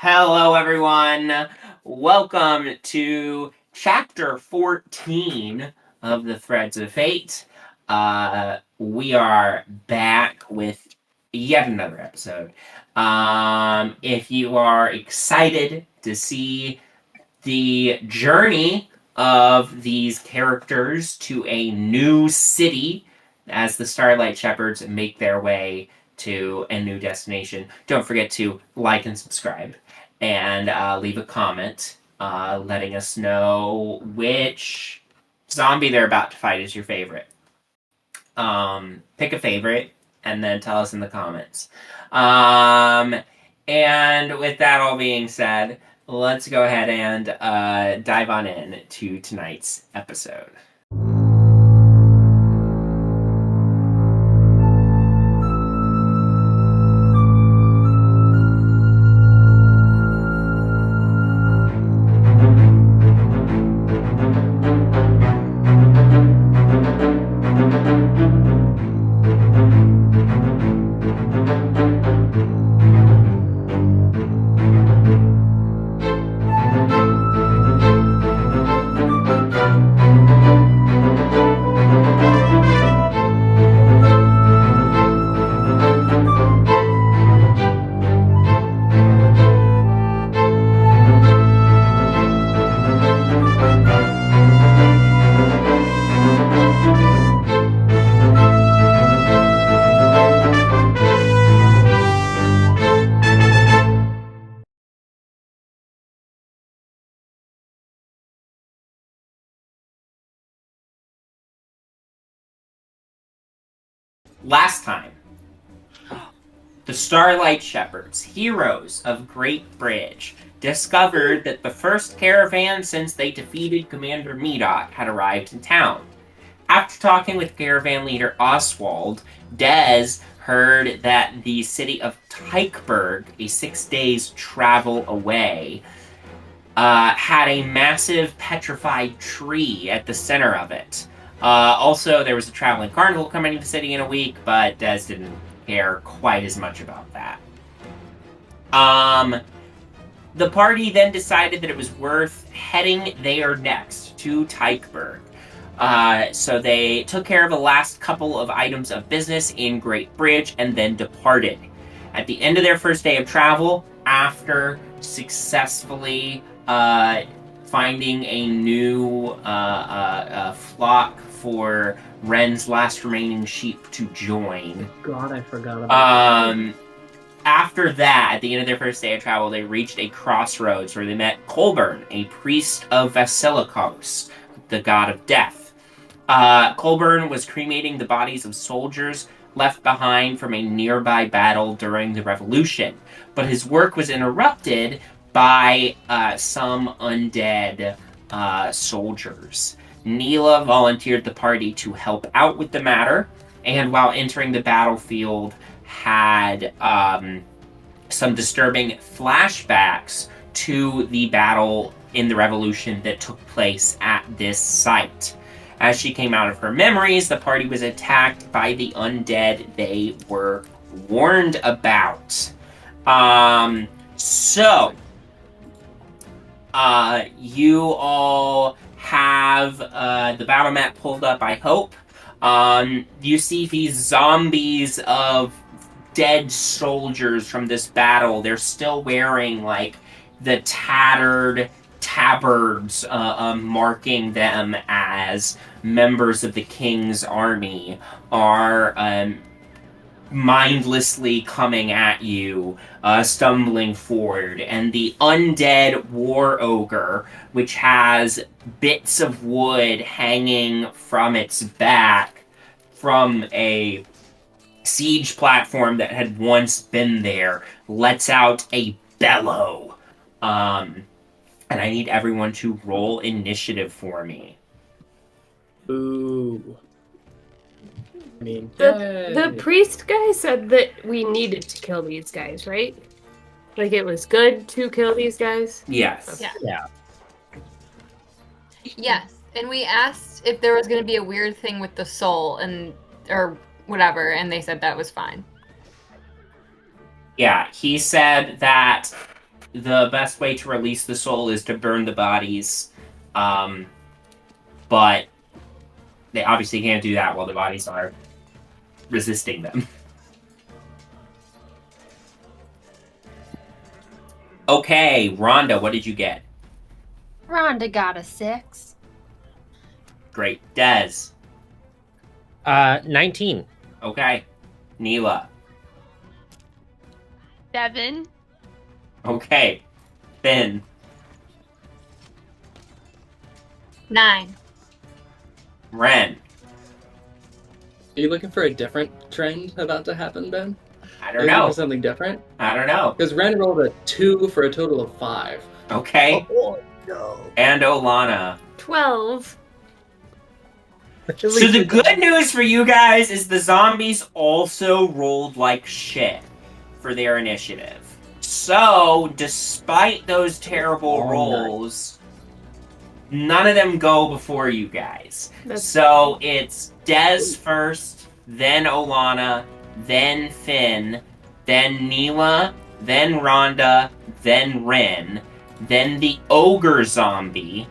Hello, everyone. Welcome to Chapter 14 of the Threads of Fate. We are back with yet another episode. If you are excited to see the journey of these characters to a new city as the Starlight Shepherds make their way to a new destination, don't forget to like and subscribe and leave a comment letting us know which zombie they're about to fight is your favorite. Pick a favorite and then tell us in the comments. And with that all being said, let's go ahead and dive on in to tonight's episode. Last time, the Starlight Shepherds, heroes of Great Bridge, discovered that the first caravan since they defeated Commander Medoc had arrived in town. After talking with caravan leader Oswald, Dez heard that the city of Teichburgh, a 6 days travel away, had a massive petrified tree at the center of it. Also, there was a traveling carnival coming to the city in a week, but Dez didn't care quite as much about that. The party then decided that it was worth heading there next to Teichburgh. So they took care of the last couple of items of business in Great Bridge and then departed. At the end of their first day of travel, after successfully finding a new flock for Wren's last remaining sheep to join. God, I forgot about that. After that, at the end of their first day of travel, they reached a crossroads where they met Colburn, a priest of Vasilikos, the god of death. Colburn was cremating the bodies of soldiers left behind from a nearby battle during the Revolution, but his work was interrupted by some undead soldiers. Neela volunteered the party to help out with the matter, and while entering the battlefield, had some disturbing flashbacks to the battle in the Revolution that took place at this site. As she came out of her memories, the party was attacked by the undead they were warned about. So, you all have the battle map pulled up, I hope. You see these zombies of dead soldiers from this battle. They're still wearing, like, the tattered tabards marking them as members of the king's army are mindlessly coming at you, stumbling forward. And the undead war ogre, which has bits of wood hanging from its back from a siege platform that had once been there, lets out a bellow. And I need everyone to roll initiative for me. Ooh. I mean, The priest guy said that we needed to kill these guys, right? Like, it was good to kill these guys? Yes. Yeah. yeah. Yes, and we asked if there was going to be a weird thing with the soul or whatever, and they said that was fine. Yeah, he said that the best way to release the soul is to burn the bodies, but they obviously can't do that while the bodies are resisting them. Okay, Rhonda, what did you get? Rhonda got a 6. Great. Des. 19. Okay. Neela. 7. Okay. Fyn. 9. Wren. Are you looking for a different trend about to happen, Ben? I Are don't you looking know. for something different? I don't know. Because Ren rolled a 2 for a total of 5. Okay. Oh, no. And Olana. 12. So the good news for you guys is the zombies also rolled like shit for their initiative. So, despite those terrible rolls, none of them go before you guys. So it's Des first, then Olana, then Fyn, then Neela, then Rhonda, then Wren, then the ogre zombie,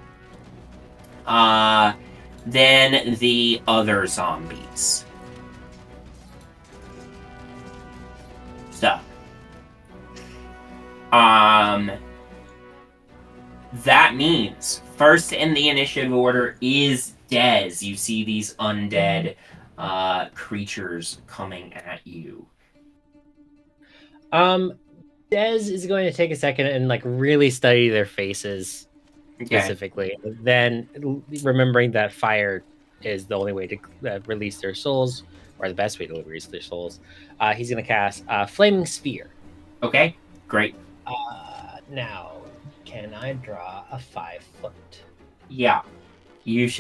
then the other zombies. So, that means first in the initiative order is Des. You see these undead creatures coming at you. Des is going to take a second and like really study their faces specifically. Then, remembering that fire is the only way to release their souls, or the best way to release their souls, he's going to cast Flaming Sphere. Okay, great. Now, can I draw a 5-foot? Yeah,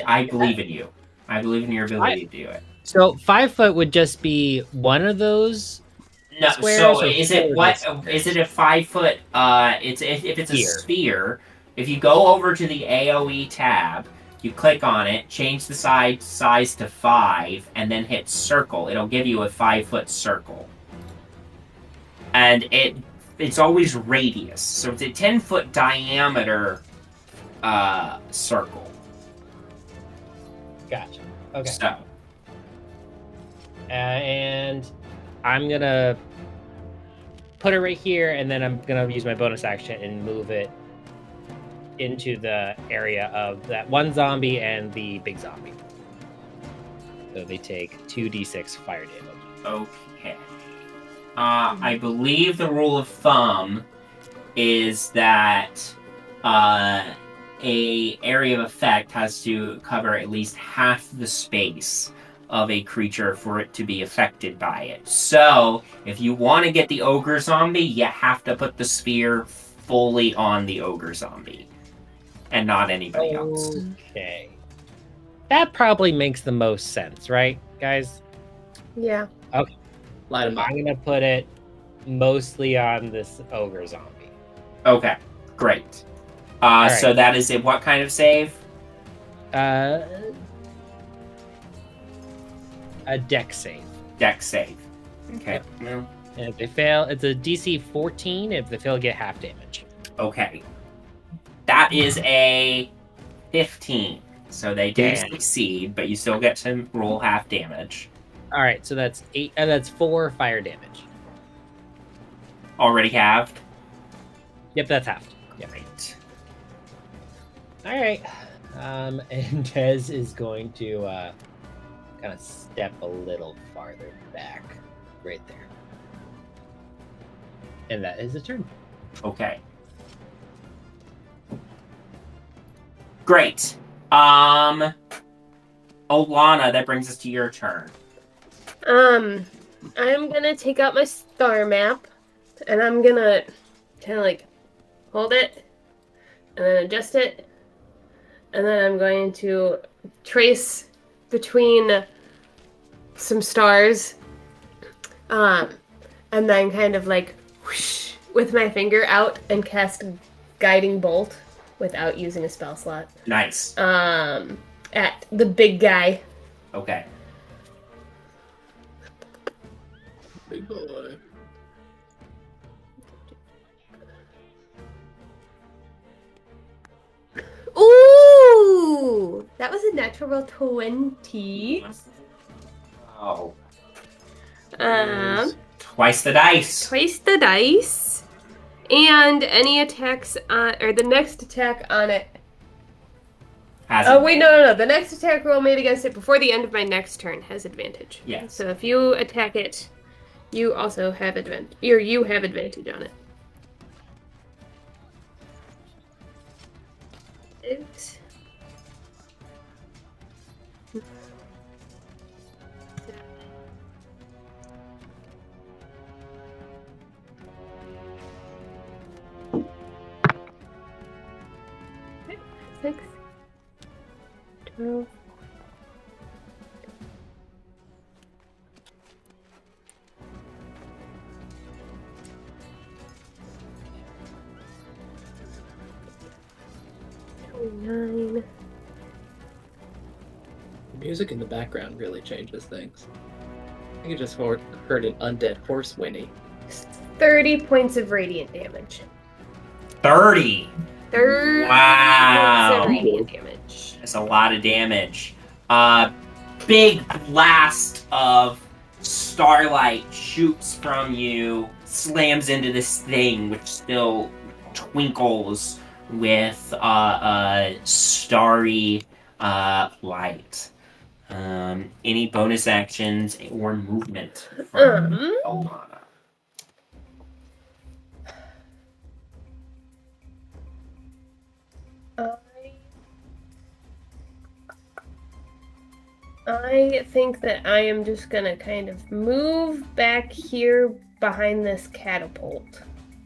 I believe in you. I believe in your ability to do it. So 5-foot would just be one of those. No, Squares so or is it fours? what? Is it a 5-foot? If it's a sphere. If you go over to the AOE tab, you click on it, change the size to 5, and then hit circle. It'll give you a 5-foot circle, and it's always radius. So it's a 10-foot diameter circle. Gotcha. Okay. So. And I'm gonna put it right here, and then I'm gonna use my bonus action and move it into the area of that one zombie and the big zombie. So they take 2d6 fire damage. Okay. I believe the rule of thumb is that a area of effect has to cover at least half the space of a creature for it to be affected by it. So, if you want to get the ogre zombie, you have to put the sphere fully on the ogre zombie, and not anybody else. Okay. That probably makes the most sense, right, guys? Yeah. Okay. Light 'em up. I'm gonna put it mostly on this ogre zombie. Okay, great. right. So that is it. What kind of save? A deck save. Deck save. Okay. Well, And if they fail, it's a DC 14. If they fail, get half damage. okay. That is a 15. So they do Damn. succeed, but you still get to roll half damage. All right, so that's 8. That's 4 fire damage. Already halved? Yep, that's half. Yep. Great. All right. And Des is going to kind of step a little farther back, right there. And that is a turn. Okay. Great. Olana, that brings us to your turn. I'm gonna take out my star map, and I'm gonna kind of like hold it, and then adjust it, and then I'm going to trace between some stars, and then kind of like whoosh, with my finger out and cast Guiding Bolt without using a spell slot. Nice. At the big guy. Okay. Big boy. That was a natural 20. Oh. Twice Twice the dice. the dice. And any attacks on, or the next attack on it. Has Wait, no. The next attack roll made against it before the end of my next turn has advantage. Yes. So if you attack it, you also have advantage. Or you have advantage on it. Oops. Six. 12. Nine. The music in the background really changes things. I think I just heard an undead horse whinny. 30 points of radiant damage. 30. 30 Wow. points of radiant damage. That's a lot of damage. Big blast of starlight shoots from you, slams into this thing, which still twinkles with starry light. Any bonus actions or movement from Olana? I think that I am just gonna kind of move back here behind this catapult.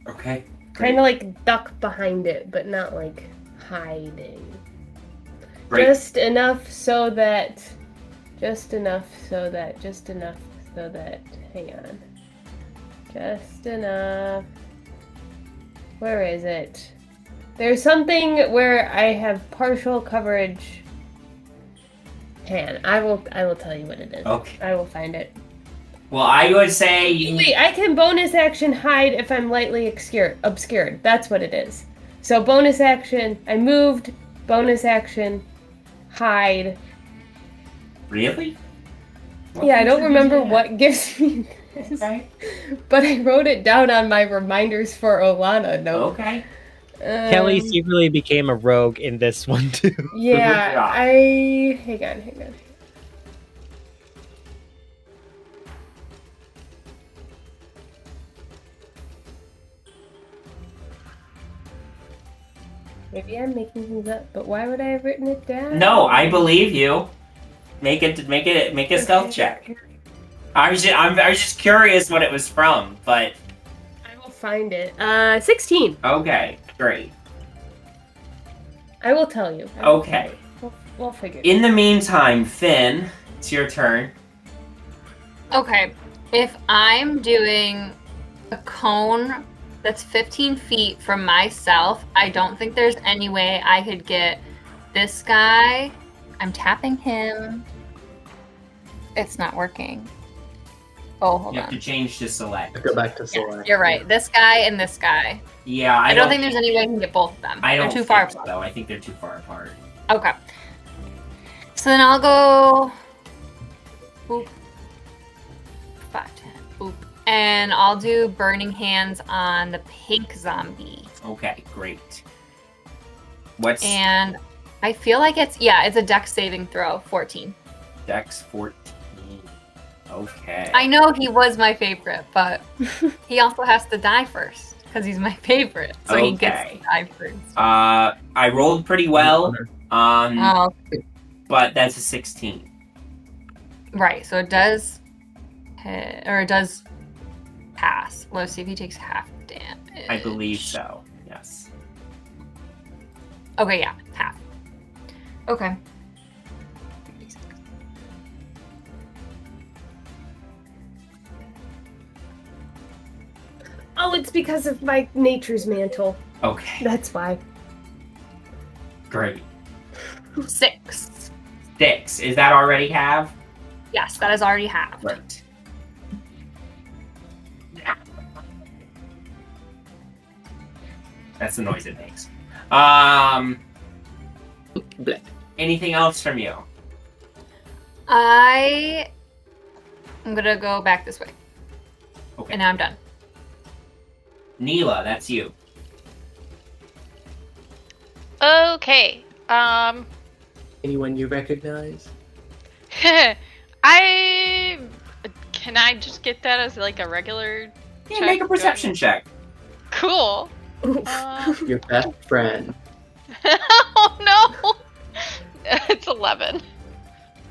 Okay. Kind of like duck behind it, but not like hiding. Great. Just enough so that. Hang on. Just enough. Where is it? There's something where I have partial coverage. I will tell you what it is. Okay. I will find it. Well, I would say you. Wait, I can bonus action hide if I'm lightly obscured. That's what it is. So bonus action, I moved. Bonus action, hide. Really? Yeah, I don't remember what gives me this. Okay. But I wrote it down on my reminders for Olana note. Okay. Kelly secretly became a rogue in this one too. Yeah, Yeah. hang on. Maybe I'm making things up, but why would I have written it down? No, I believe you. Make a stealth check. I was just curious what it was from, but I will find it. 16. okay, great. I will tell you. Okay. We'll figure it In the meantime, Fyn, it's your turn. Okay, if I'm doing a cone that's 15 feet from myself, I don't think there's any way I could get this guy. I'm tapping him. It's not working. Oh, hold You have on. to change to select. Go back to Yes, select. you're right. This guy and this guy. Yeah, I don't think there's any way I can get both of them. I don't They're too far think apart. so. I think they're too far apart. Okay. So then I'll go. Boop. 5, 10. Boop. And I'll do Burning Hands on the pink zombie. Okay, great. What's And I feel like it's a dex saving throw, 14. Dex 14? Okay. I know he was my favorite, but he also has to die first because he's my favorite. So he gets Okay. to die first. I rolled pretty well. Oh, But that's a 16. right. So it does hit, or it does pass. Let's see if he takes half damage. I believe so. Yes. Okay, yeah, half. Okay. Oh, it's because of my nature's mantle. Okay. That's why. Great. 6. 6. Is that already have? Yes, that is already halved. Right. That's the noise it makes. Bleh. Anything else from you? I'm gonna go back this way. Okay. And now I'm done. Neela, that's you. Okay. Anyone you recognize? Can I just get that as like a regular Yeah, check? make a perception check. Cool. Your best friend. Oh no! It's 11.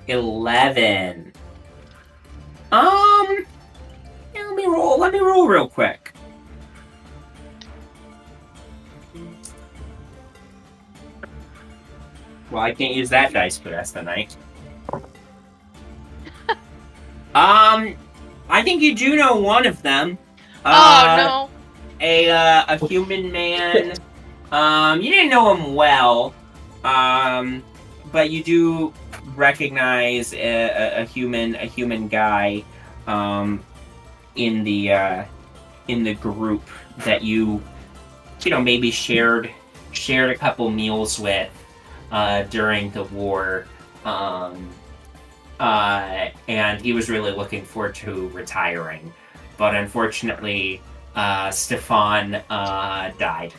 11. Yeah, let me roll real quick. Well, I can't use that dice for the rest of the night. I think you do know one of them. Oh no! A human man. You didn't know him well. But you do recognize a human guy, in the group that you maybe shared a couple meals with, during the war. And he was really looking forward to retiring, but unfortunately, Stefan died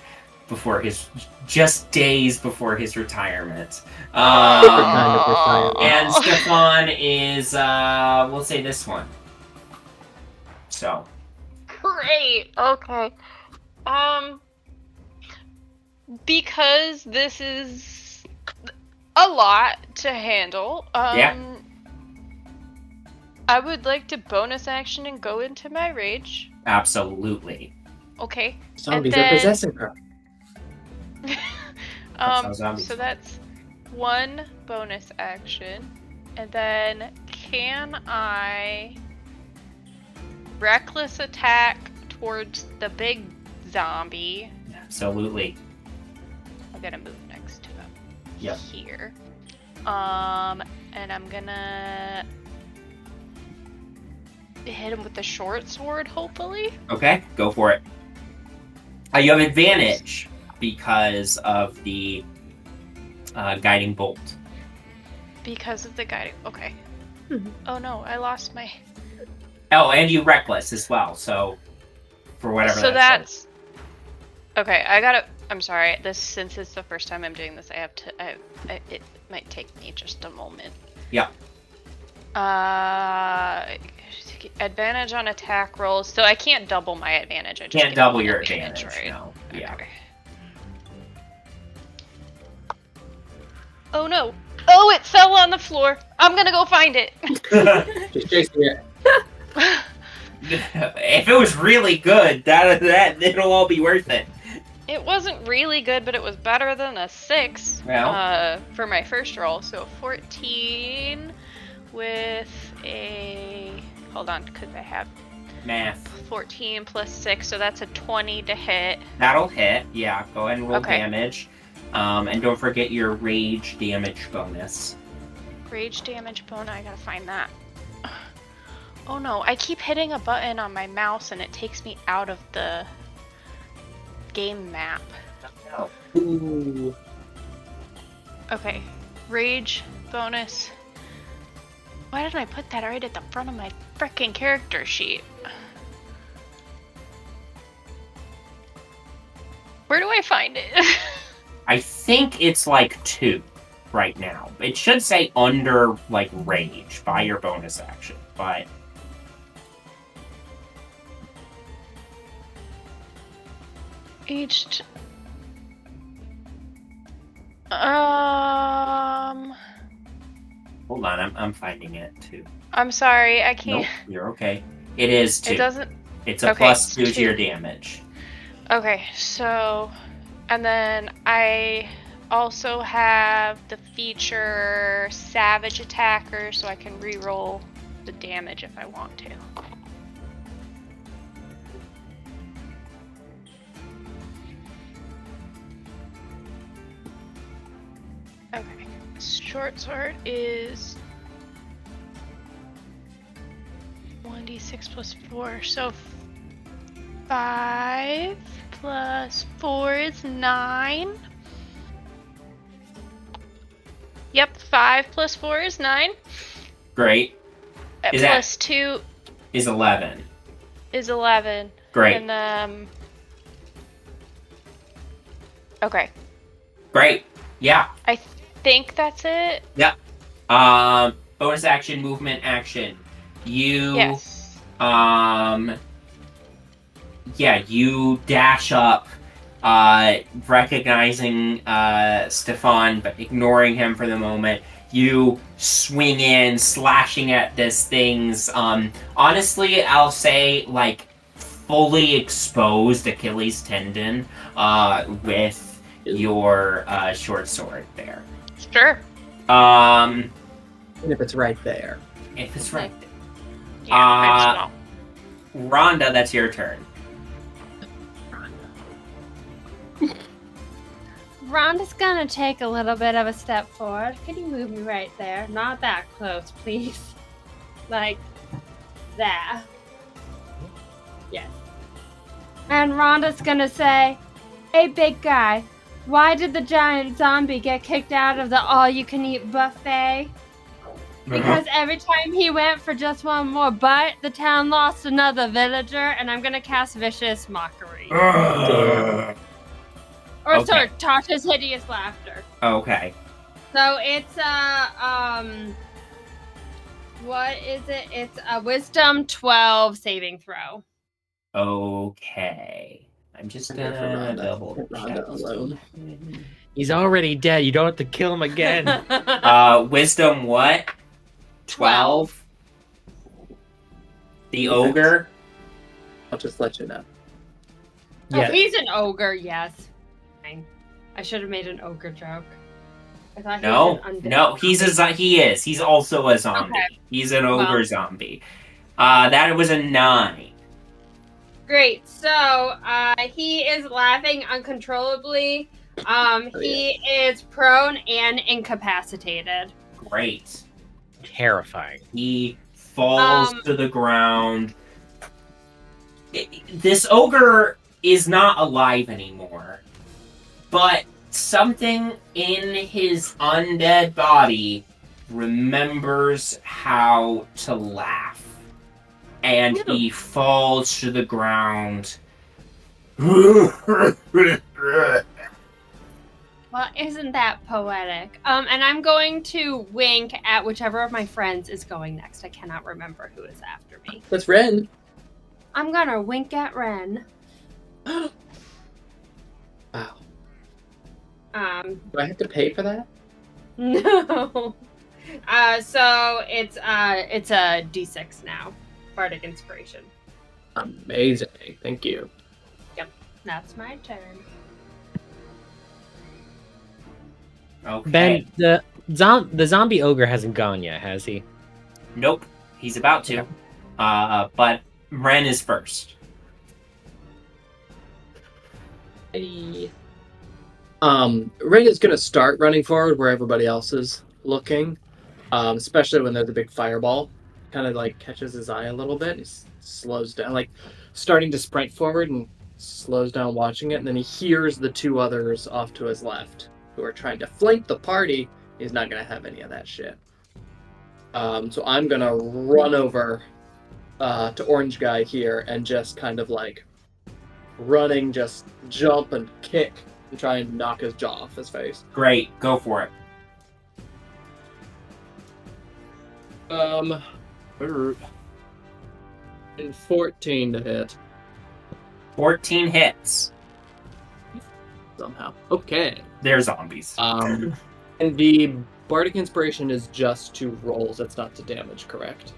just days before his retirement. Different kind of retirement. And Stefan is, we'll say this one. So. Great. Okay. Because this is a lot to handle. Yeah. I would like to bonus action and go into my rage. Absolutely. Okay. Zombies And are then- possessing her. how zombies So that's one bonus action. And then can I reckless attack towards the big zombie? Absolutely. I'm gonna move next to him. Yep. Here. And I'm gonna hit him with the short sword, hopefully. Okay, go for it. You have advantage because of the guiding bolt. Because of the guiding. Okay. Mhm. Oh no, I lost my. Oh, and you reckless as well. So, for whatever. So that's that's. Okay, I gotta. I'm sorry. Since it's the first time I'm doing this, I have to. It might take me just a moment. Yeah. Advantage on attack rolls. So I can't double my advantage. I just Can't get double one your advantage. right? No. Yeah. Okay. Oh no! Oh, it fell on the floor. I'm gonna go find it. Just chasing it. If it was really good, that it'll all be worth it. It wasn't really good, but it was better than a 6 Well. for my first roll. So 14 with a... Hold on, because I have Math. 14 plus 6, so that's a 20 to hit. That'll hit. Yeah. Go ahead and roll Okay. damage. And don't forget your rage damage bonus. Rage damage bone, I gotta find that. Oh no, I keep hitting a button on my mouse and it takes me out of the game map. Ooh. Okay, rage bonus. Why didn't I put that right at the front of my frickin' character sheet? Where do I find it? I think it's like 2 right now. It should say under like rage by your bonus action, but Aged. hold on, I'm finding it too. I'm sorry, I can't. Nope, you're okay. It is 2. It doesn't. It's a okay, plus it's 2 to 2. your damage. Okay, so. And then I also have the feature Savage Attacker, so I can reroll the damage if I want to. Okay, short sword is 1d6 plus 4, so 5 plus 4 is 9. Yep, 5 plus 4 is 9. Great. Is that- Plus 2 Is 11. is 11. Great. And then... Okay. Great. Yeah. I think that's it. Bonus action, movement action. You Yes. you dash up, recognizing Stefan, but ignoring him for the moment. You swing in, slashing at this thing's, honestly, I'll say, like, fully exposed Achilles tendon, with your, short sword there. Sure. And if it's right there. If it's right there. Yeah, it's Rhonda, that's your turn. Rhonda's gonna take a little bit of a step forward. Can you move me right there? Not that close, please. Like that. Yes. And Rhonda's gonna say, "Hey, big guy, why did the giant zombie get kicked out of the all-you-can-eat buffet? Because every time he went for just one more bite, the town lost another villager, and I'm gonna cast Vicious Mockery." Or Okay. sorry, Tasha's Hideous Laughter. Okay. So it's what is it? It's a Wisdom 12 saving throw. Okay. I'm just I'm here for gonna Rhonda. double Let Rhonda check. alone. He's already dead. You don't have to kill him again. Wisdom what? 12? The ogre? I'll just let you know. Yeah. Oh, he's an ogre, yes. Fine. I should have made an ogre joke. I thought he was an undead. No, he is. He's also a zombie. Okay. He's an ogre Well. zombie. That was a 9. Great. So he is laughing uncontrollably. He is prone and incapacitated. Great. Terrifying. He falls to the ground. This ogre is not alive anymore, but something in his undead body remembers how to laugh, and he falls to the ground. Well, isn't that poetic? And I'm going to wink at whichever of my friends is going next. I cannot remember who is after me. That's Wren. I'm gonna wink at Wren. Wow. Do Do I have to pay for that? No. So it's a D6 now. Bardic Inspiration. Amazing. Thank you. That's my turn. Okay. Ben, the zombie ogre hasn't gone yet, has he? Nope. He's about to. But Wren is first. Hey. Ren is gonna start running forward where everybody else is looking, especially when there's a big fireball. Kind of like catches his eye a little bit. He slows down, like starting to sprint forward and slows down watching it. And then he hears the two others off to his left who are trying to flank the party. He's not gonna have any of that shit. So I'm gonna run over to Orange Guy here and just kind of like running, just jump and kick and try and knock his jaw off his face. Great. Go for it. And 14 to hit 14 hits. somehow. Okay. They're zombies. And the Bardic Inspiration is just to rolls. It's not to damage, correct?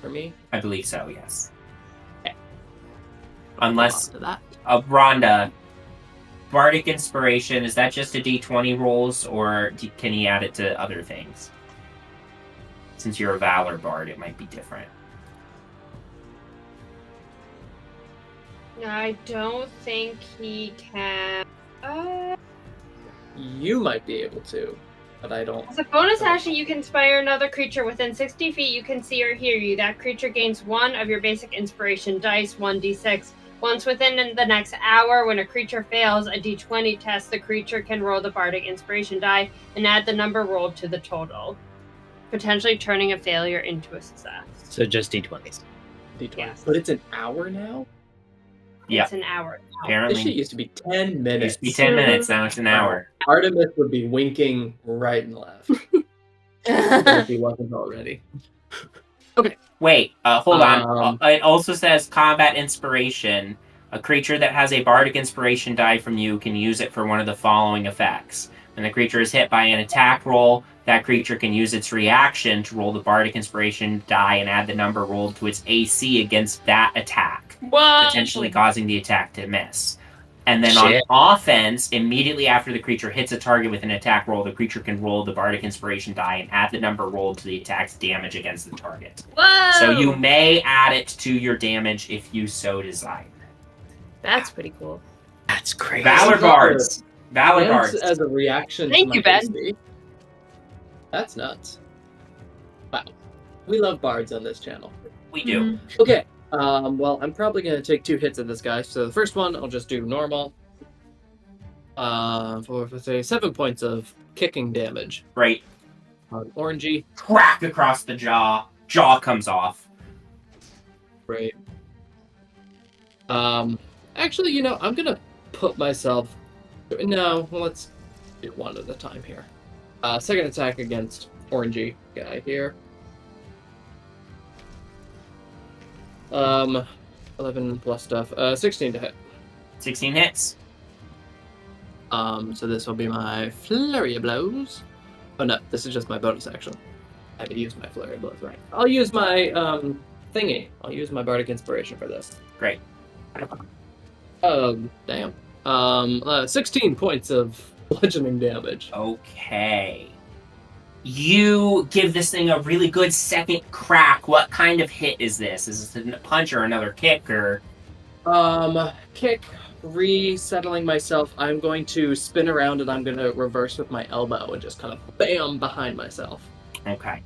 For me? I believe so, yes. Okay. Unless, To that. Rhonda, Bardic Inspiration, is that just a d20 rolls, or can he add it to other things? Since you're a Valor Bard, it might be different. I don't think he can. You might be able to, but I don't. As a bonus action, you can inspire another creature within 60 feet you can see or hear you. That creature gains 1 of your basic inspiration dice, 1d6, Once within the next hour, when a creature fails a d20 test, the creature can roll the bardic inspiration die and add the number rolled to the total, potentially turning a failure into a success. So just d20s. D20. Yes. But it's an hour now? Yeah. It's an hour. This Apparently, shit used to be 10 it minutes. used to be 10 minutes. Now it's an hour. Artemis would be winking right and left. If he wasn't already. Wait, hold on. Um, It also says combat inspiration. A creature that has a bardic inspiration die from you can use it for one of the following effects. When the creature is hit by an attack roll, that creature can use its reaction to roll the bardic inspiration die and add the number rolled to its AC against that attack, What? potentially causing the attack to miss. And then Shit. on offense, immediately after the creature hits a target with an attack roll, the creature can roll the bardic inspiration die and add the number rolled to the attack's damage against the target. Whoa! So you may add it to your damage if you so desire. That's pretty cool. That's crazy. Valor Guards. Valor Dance Guards. as a reaction Thank to you, my Ben. AC. That's nuts. Wow. We love bards on this channel. We do. Mm-hmm. Okay. Well, I'm probably going to take 2 hits of this guy. So the first one, I'll just do normal. For say 7 points of kicking damage Right. on Orangey. Crack across the jaw. Jaw comes off. Great. Actually, you know, I'm going to put myself... No, let's do one at a time here. Second attack against Orangey guy here. 11 plus stuff. 16 to hit. 16 hits. So this will be my flurry of blows. Oh no, this is just my bonus action. I haven't used my flurry of blows, right? I'll use my thingy. I'll use my bardic inspiration for this. Great. Damn. 16 points of bludgeoning damage. Okay. You give this thing a really good second crack. What kind of hit is this? Is this a punch or another kick or... Kick, resettling myself. I'm going to spin around and I'm going to reverse with my elbow and just kind of bam behind myself. Okay.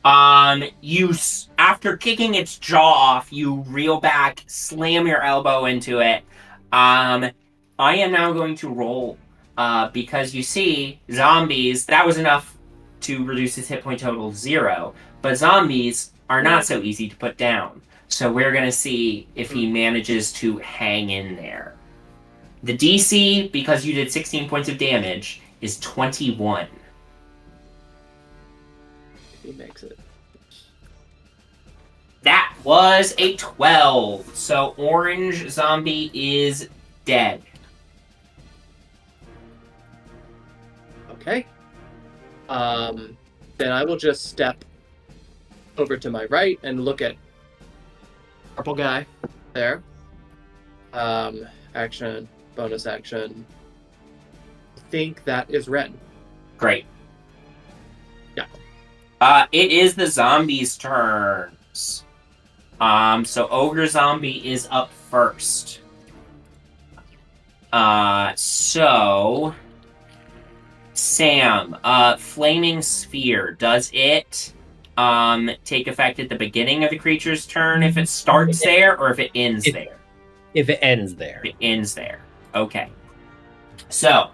After kicking its jaw off, you reel back, slam your elbow into it. I am now going to roll, because you see, zombies, that was enough to reduce his hit point total to 0, but zombies are not so easy to put down. So we're going to see if he manages to hang in there. The DC, because you did 16 points of damage, is 21. He makes it. That was a 12. So orange zombie is dead. Okay. Then I will just step over to my right and look at purple guy there. Action, bonus action. I think that is Wren. Great. Yeah. It is the zombies' turns. So ogre zombie is up first. So Sam, flaming sphere, does it take effect at the beginning of the creature's turn if it starts there or if it ends there? If it ends there. It ends there. Okay. So,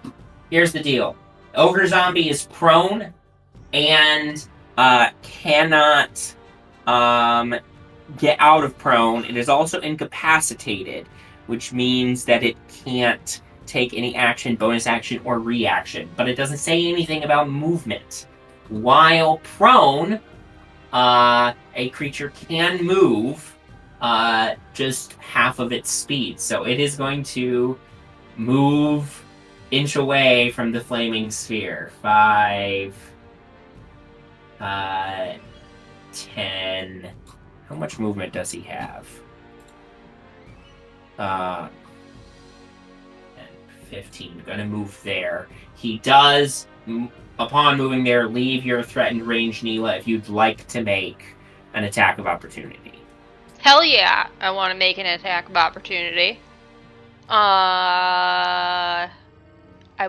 here's the deal. Ogre zombie is prone and cannot get out of prone. It is also incapacitated, which means that it can't take any action, bonus action, or reaction. But it doesn't say anything about movement. While prone, a creature can move just half of its speed. So it is going to move inch away from the flaming sphere. 5, 10. How much movement does he have? 15. Gonna move there. He does, upon moving there, leave your threatened range, Neela, if you'd like to make an attack of opportunity. Hell yeah, I want to make an attack of opportunity. I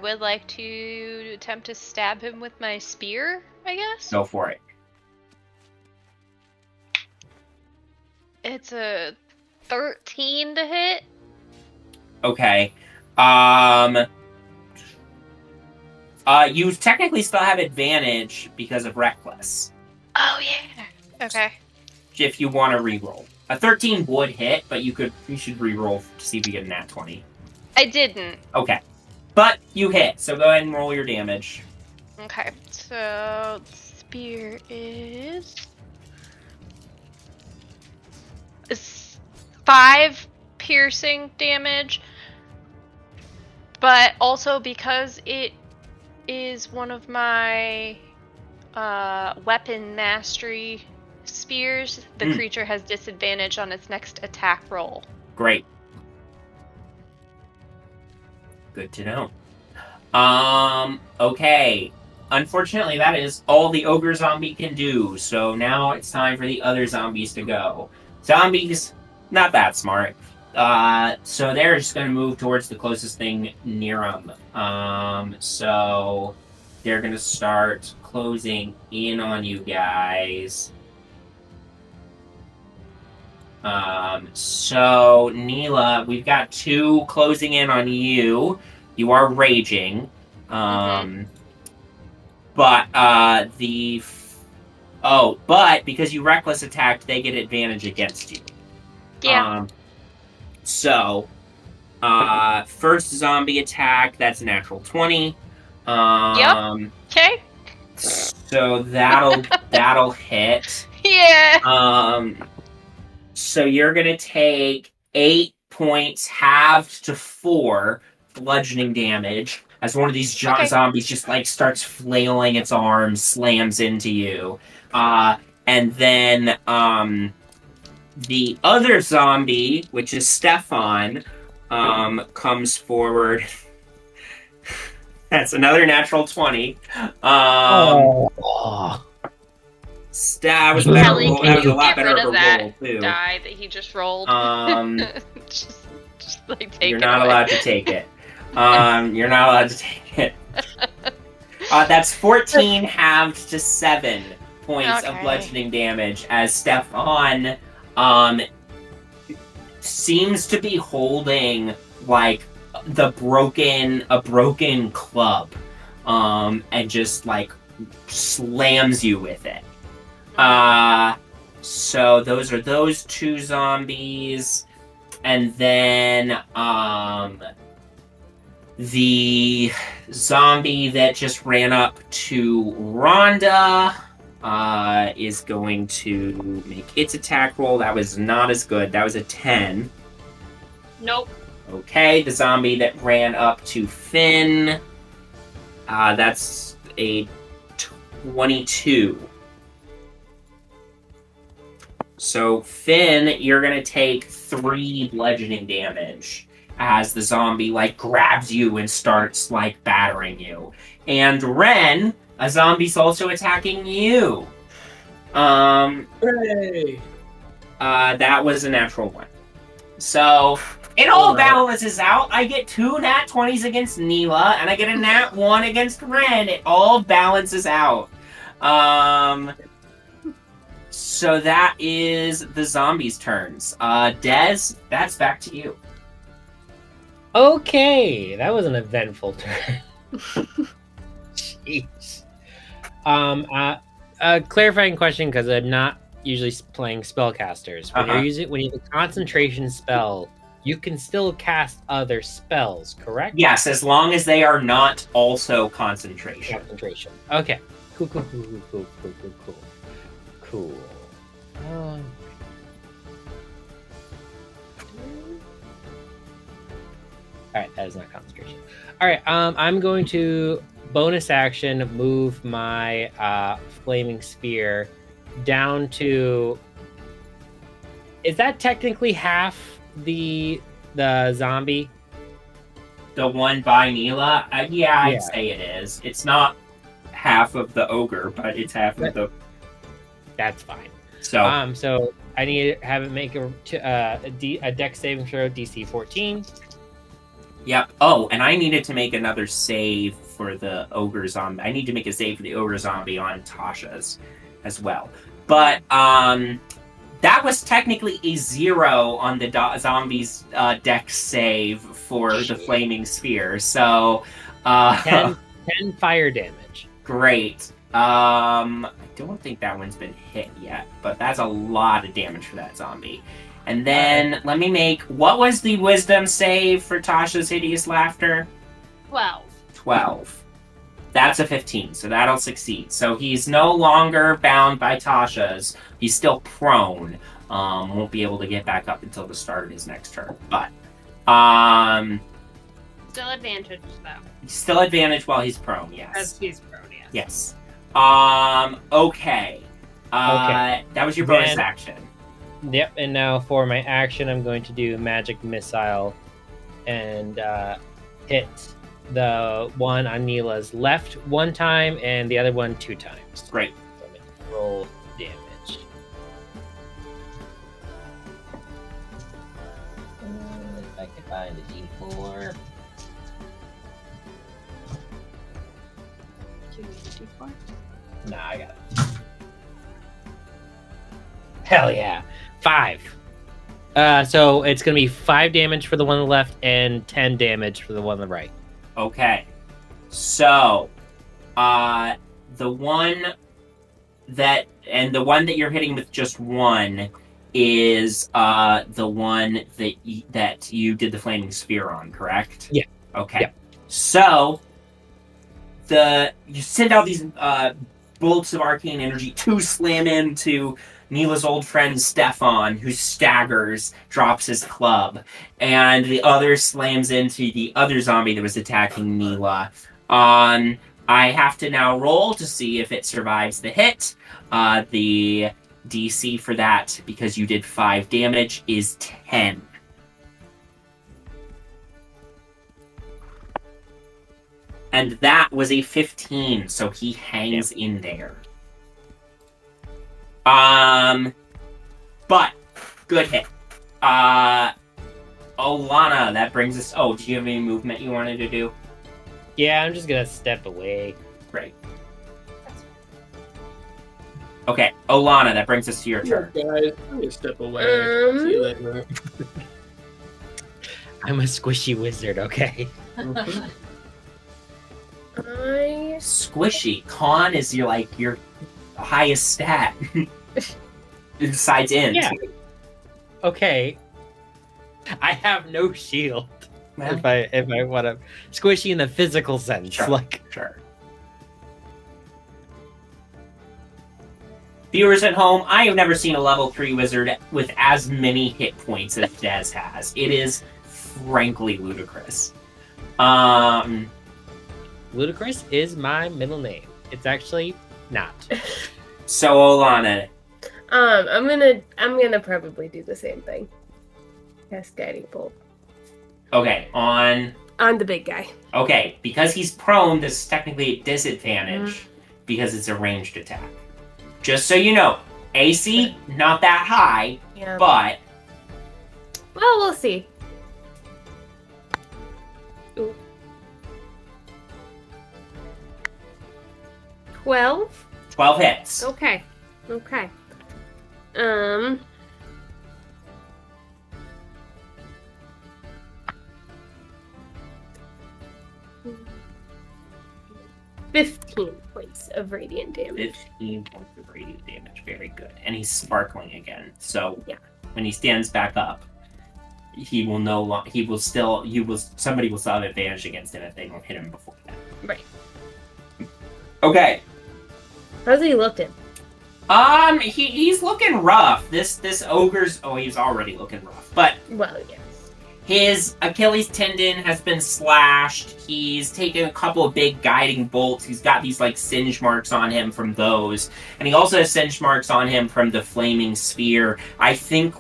would like to attempt to stab him with my spear, I guess. Go for it. It's a 13 to hit. Okay. You technically still have advantage because of reckless. Oh yeah. Okay. If you want to reroll, a 13 would hit, but you should reroll to see if you get a nat 20. I didn't. Okay, but you hit, so go ahead and roll your damage. Okay. So spear is 5 piercing damage, but also because it is one of my weapon mastery spears, the creature has disadvantage on its next attack roll. Great. Good to know. Okay. Unfortunately, that is all the ogre zombie can do, so now it's time for the other zombies to go. Zombies, not that smart. So they're just going to move towards the closest thing near them. So they're going to start closing in on you guys. So Neela, we've got 2 closing in on you. You are raging. But but because you reckless attacked, they get advantage against you. Yeah. So first zombie attack, that's a natural 20. Yep. Okay. So that'll hit. Yeah. So you're gonna take 8 points, halved to 4 bludgeoning damage, as one of these zombies just like starts flailing its arms, slams into you. And then the other zombie, which is Stefan, comes forward. That's another natural 20. That was better. Kelly, That can was you a lot get better rid of of a that roll too. die that he just rolled? just like take You're it not away. allowed to take it. You're not allowed to take it. That's 14 halved to 7 points of bludgeoning damage as Stefan seems to be holding like a broken club and just like slams you with it. So those are those 2 zombies, and then the zombie that just ran up to Rhonda is going to make its attack roll. That was not as good. That was a 10. Nope. Okay, the zombie that ran up to Fyn, that's a 22. So Fyn, you're gonna take 3 bludgeoning damage as the zombie like grabs you and starts like battering you. And Wren, a zombie's also attacking you. Hooray! That was a natural 1. So it all balances out. I get 2 nat 20s against Neela, and I get a nat 1 against Wren. It all balances out. So that is the zombies' turns. Dez, that's back to you. Okay, that was an eventful turn. Jeez. A clarifying question, because I'm not usually playing spellcasters. When you have a concentration spell, you can still cast other spells, correct? Yes, as long as they are not also concentration. Concentration. Okay. Cool. Alright, that is not concentration. Alright, I'm going to bonus action move my flaming spear down to... Is that technically half the zombie? The one by Neela? Yeah, I'd say it is. It's not half of the ogre, but it's half of the... That's fine. So, so I need to have it make a dex saving throw, DC 14. Yep. Oh, and I needed to make another save for the ogre zombie. I need to make a save for the ogre zombie on Tasha's as well. But That was technically a 0 on the zombie's dex save for the flaming sphere. So, 10 fire damage. great. I don't think that one's been hit yet, but that's a lot of damage for that zombie. And then let me make. What was the wisdom save for Tasha's hideous laughter? 12. 12. That's a 15, so that'll succeed. So he's no longer bound by Tasha's. He's still prone. Won't be able to get back up until the start of his next turn. But, Still advantage, though. still advantage while he's prone, yes. As he's prone, yes. Yes. Okay. That was your bonus Then- action. Yep, and now for my action, I'm going to do magic missile and hit the one on Neela's left 1 time and the other one 2 times. Great. So I'm gonna roll damage. If I can find a D4. Do you need a D4? Nah, I got it. Hell yeah. 5. So it's going to be 5 damage for the one on the left and 10 damage for the one on the right. Okay. So, the one that you're hitting with just 1 is the one that you did the flaming sphere on, correct? Yeah. Okay. Yeah. So, you send out these bolts of arcane energy to slam into Neela's old friend Stefan, who staggers, drops his club, and the other slams into the other zombie that was attacking Neela. I have to now roll to see if it survives the hit. The DC for that, because you did 5 damage, is 10. And that was a 15, so he hangs in there. But good hit. Olana, that brings us. Oh, do you have any movement you wanted to do? Yeah, I'm just going to step away. Great. Okay, Olana, that brings us to your turn. Guys, I'm gonna step away. See you later. I'm a squishy wizard, okay? Squishy. Con is your highest stat. Besides int. Yeah. Okay. I have no shield. Well, If I want to squishy in the physical sense, Sure. like sure. Viewers at home, I have never seen a level 3 wizard with as many hit points as Dez has. It is frankly ludicrous. Ludicrous is my middle name. It's actually not. So Olana, I'm gonna probably do the same thing. Cast guiding bolt okay, on the big guy. okay, because he's prone, this is technically a disadvantage because it's a ranged attack. Just so you know, AC not that high, Yeah. but Well, we'll see. Ooh. 12. 12 hits. Okay. Okay. 15 points of radiant damage. 15 points of radiant damage. Very good. And he's sparkling again. So Yeah. when he stands back up, he will no longer. Somebody will still have advantage against him if they don't hit him before that. Right. Okay. How's he looking? He's looking rough. This ogre's. Oh, he's already looking rough. But Well, yes. his Achilles tendon has been slashed. He's taken a couple of big guiding bolts. He's got these singe marks on him from those. And he also has singe marks on him from the flaming sphere. I think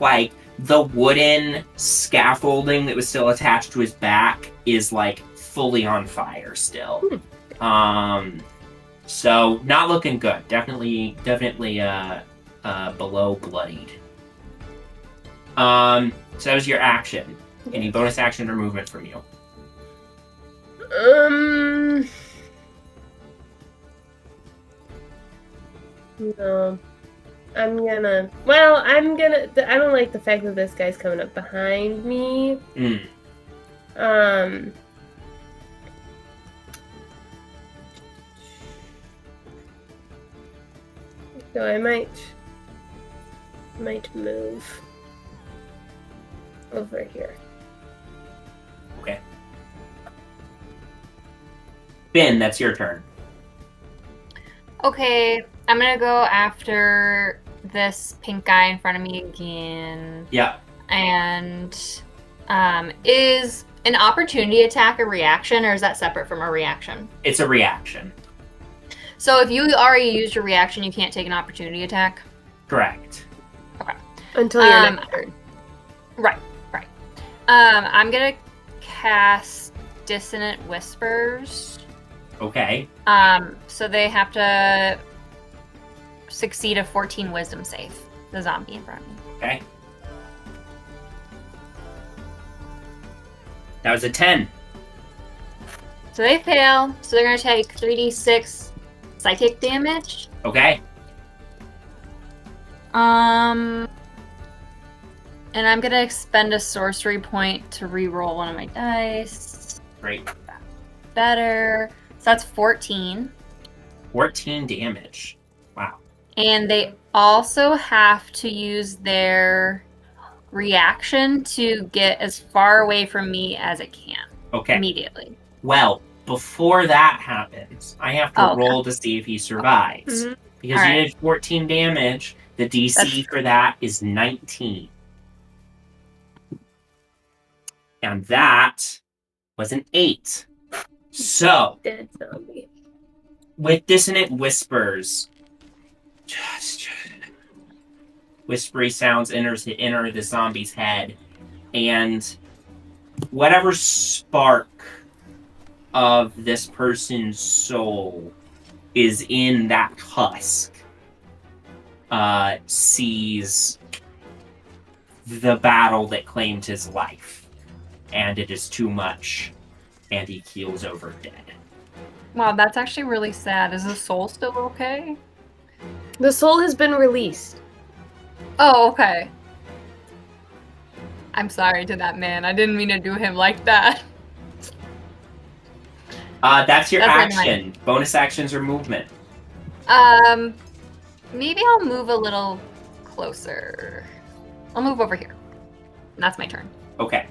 the wooden scaffolding that was still attached to his back is fully on fire still. So not looking good. Definitely below bloodied. So that was your action. Any bonus action or movement from you? No. I'm gonna. Well, I don't like the fact that this guy's coming up behind me. Mm. So I might move over here. Okay. Fyn, that's your turn. Okay, I'm gonna go after this pink guy in front of me again. Yeah. And is an opportunity attack a reaction, or is that separate from a reaction? It's a reaction. So if you already used your reaction, you can't take an opportunity attack? Correct. Okay. Until your next turn. Right. I'm gonna cast Dissonant Whispers. Okay. So they have to succeed a 14 wisdom save, the zombie in front of me. Okay. That was a 10. So they fail, so they're gonna take 3d6 psychic damage. Okay. And I'm gonna expend a sorcery point to re-roll one of my dice. Great. Better. So that's 14. 14 damage. Wow. And they also have to use their reaction to get as far away from me as it can. Okay. Immediately. Well, before that happens, I have to roll to see if he survives. Mhm. Because All you right. did 14 damage, the DC for that is 19. And that was an 8. So, Dead zombie. with Dissonant Whispers, just whispery sounds enter the zombie's head, and whatever spark of this person's soul is in that husk sees the battle that claimed his life, and it is too much, and he keels over dead. Wow, that's actually really sad. Is the soul still okay? The soul has been released. Oh, okay. I'm sorry to that man. I didn't mean to do him like that. That's your That's action. Bonus actions or movement. Maybe I'll move a little closer. I'll move over here. And that's my turn. Okay.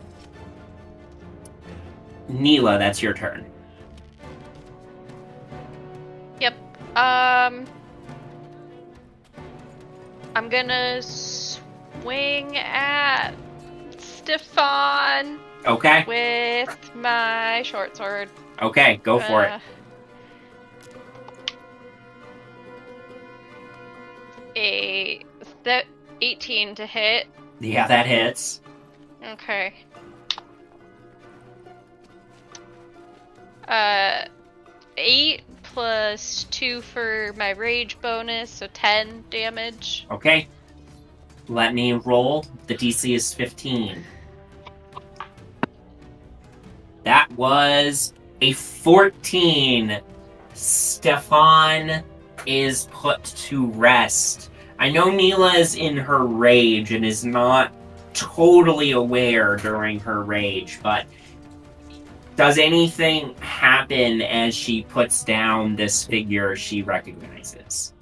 Neela, that's your turn. Yep. I'm gonna swing at Stefan Okay. with my short sword. Okay, go for it. 18 to hit. Yeah, that hits. Okay. 8 plus 2 for my rage bonus, so 10 damage. Okay. Let me roll. The DC is 15. That was a 14. Stefan is put to rest. I know Neela is in her rage and is not totally aware during her rage, but does anything happen as she puts down this figure she recognizes?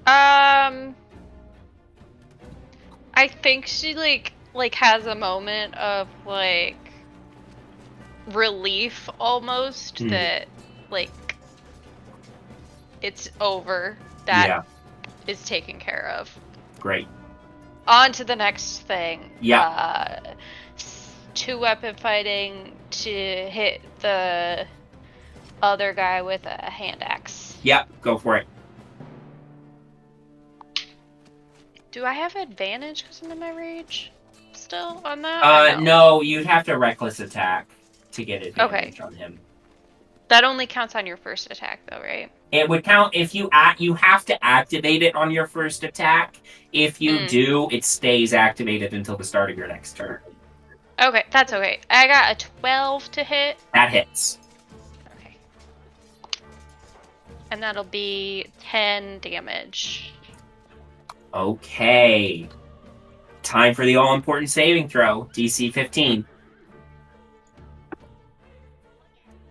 I think she like has a moment of like relief almost that like it's over. That is taken care of. Great. On to the next thing. Yeah. 2-weapon fighting to hit the other guy with a hand axe. Yep, go for it. Do I have advantage because I'm in my rage still on that? No, you'd have to reckless attack to get advantage on him. That only counts on your first attack though, right? It would count if you have to activate it on your first attack. If you do, it stays activated until the start of your next turn. Okay, that's okay. I got a 12 to hit. That hits. Okay. And that'll be 10 damage. Okay. Time for the all-important saving throw. DC 15.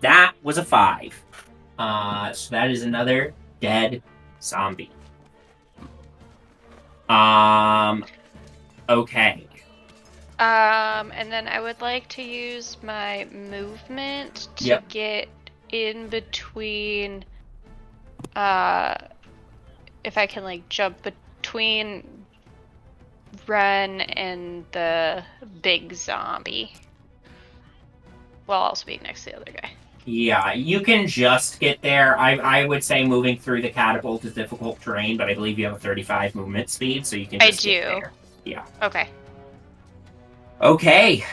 That was a 5. So that is another dead zombie. Okay. And then I would like to use my movement to get in between, if I can, like, jump between Wren and the big zombie. While also being next to the other guy. Yeah, you can just get there. I would say moving through the catapult is difficult terrain, but I believe you have a 35 movement speed, so you can just get there. Yeah. Okay. Okay.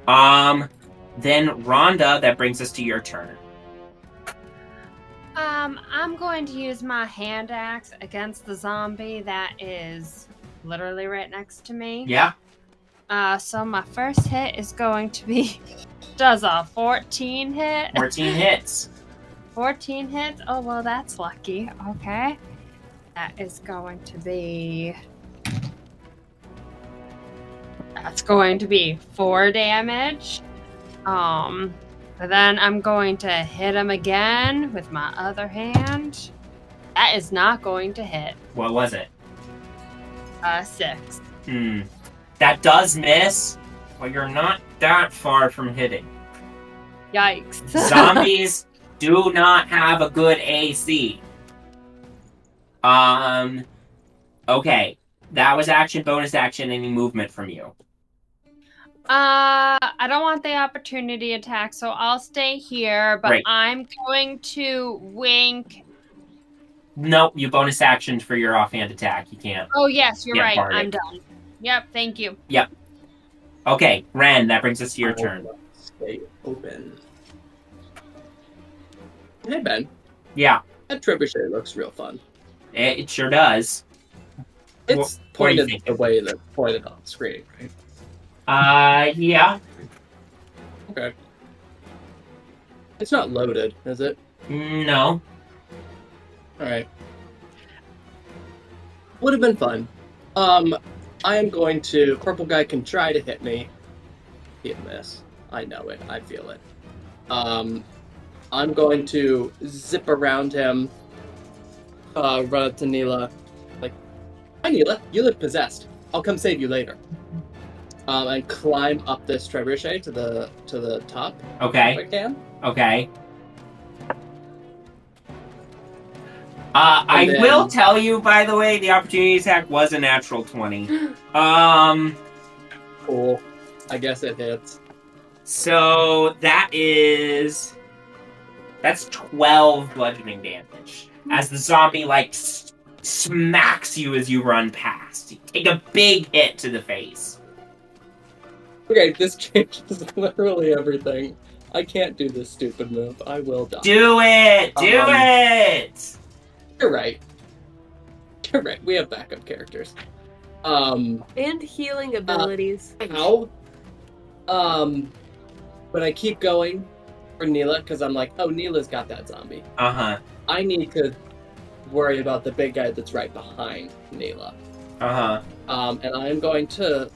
Then Rhonda, that brings us to your turn. I'm going to use my hand axe against the zombie that is literally right next to me. Yeah. So my first hit is going to be, does a 14 hit? 14 hits. 14 hits? Oh, well, that's lucky. Okay. That is going to be... That's going to be 4 damage. Then I'm going to hit him again with my other hand. That is not going to hit. What was it? 6. That does miss, but you're not that far from hitting. Yikes. Zombies do not have a good AC. Okay. That was action, bonus action, any movement from you. I don't want the opportunity attack, so I'll stay here, but Right. I'm going to wink. Nope, you bonus actioned for your offhand attack. You can't. Oh, yes, you're right. Bardic. I'm done. Yep, thank you. Yep. Okay, Wren, that brings us to your turn. Stay open. Hey, Ben. Yeah, That trebuchet looks real fun. it sure does. It's What do you pointed think? the way that's pointed on the screen, right? Yeah. Okay. It's not loaded, is it? No. Alright. Would have been fun. I am going to... Purple guy can try to hit me. He'll miss. I know it. I feel it. I'm going to zip around him. Run up to Neela. Like, hi Neela, you look possessed. I'll come save you later. And climb up this trebuchet to the top. Okay. If I can. Okay. I then- will tell you, by the way, the opportunity attack was a natural 20. Cool. I guess it hits. So that's 12 bludgeoning damage. As the zombie, like, smacks you as you run past. You take a big hit to the face. Okay, this changes literally everything. I can't do this stupid move. I will die. Do it! Do it! You're right. You're right. We have backup characters. And healing abilities. Ow. But I keep going for Neela because I'm like, oh, Neela's got that zombie. Uh-huh. I need to worry about the big guy that's right behind Neela. Uh-huh. And I'm going to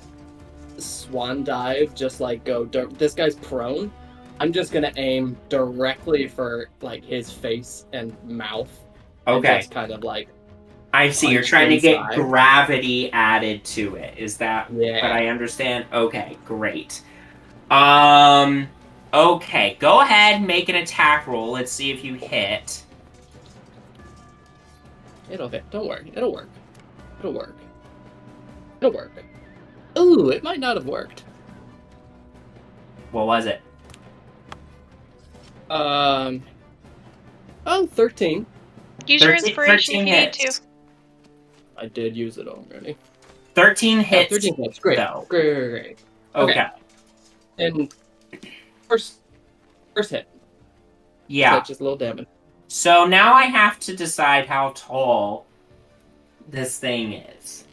swan dive, just like go. This guy's prone. I'm just gonna aim directly for like his face and mouth. Okay. And just kind of like. I see. You're punch trying to get inside. gravity added to it. Is that Yeah. what I understand? Okay, great. Okay. Go ahead, make an attack roll. Let's see if you hit. It'll hit. Don't worry. It'll work. It'll work. It'll work. Ooh, it might not have worked. What was it? Oh, 13. Use your 13 inspiration if you need to. hits. I did use it already. 13 hits. 13 hits. Great. though. Great. Okay. And first hit. Yeah. So just a little damage. So now I have to decide how tall this thing is.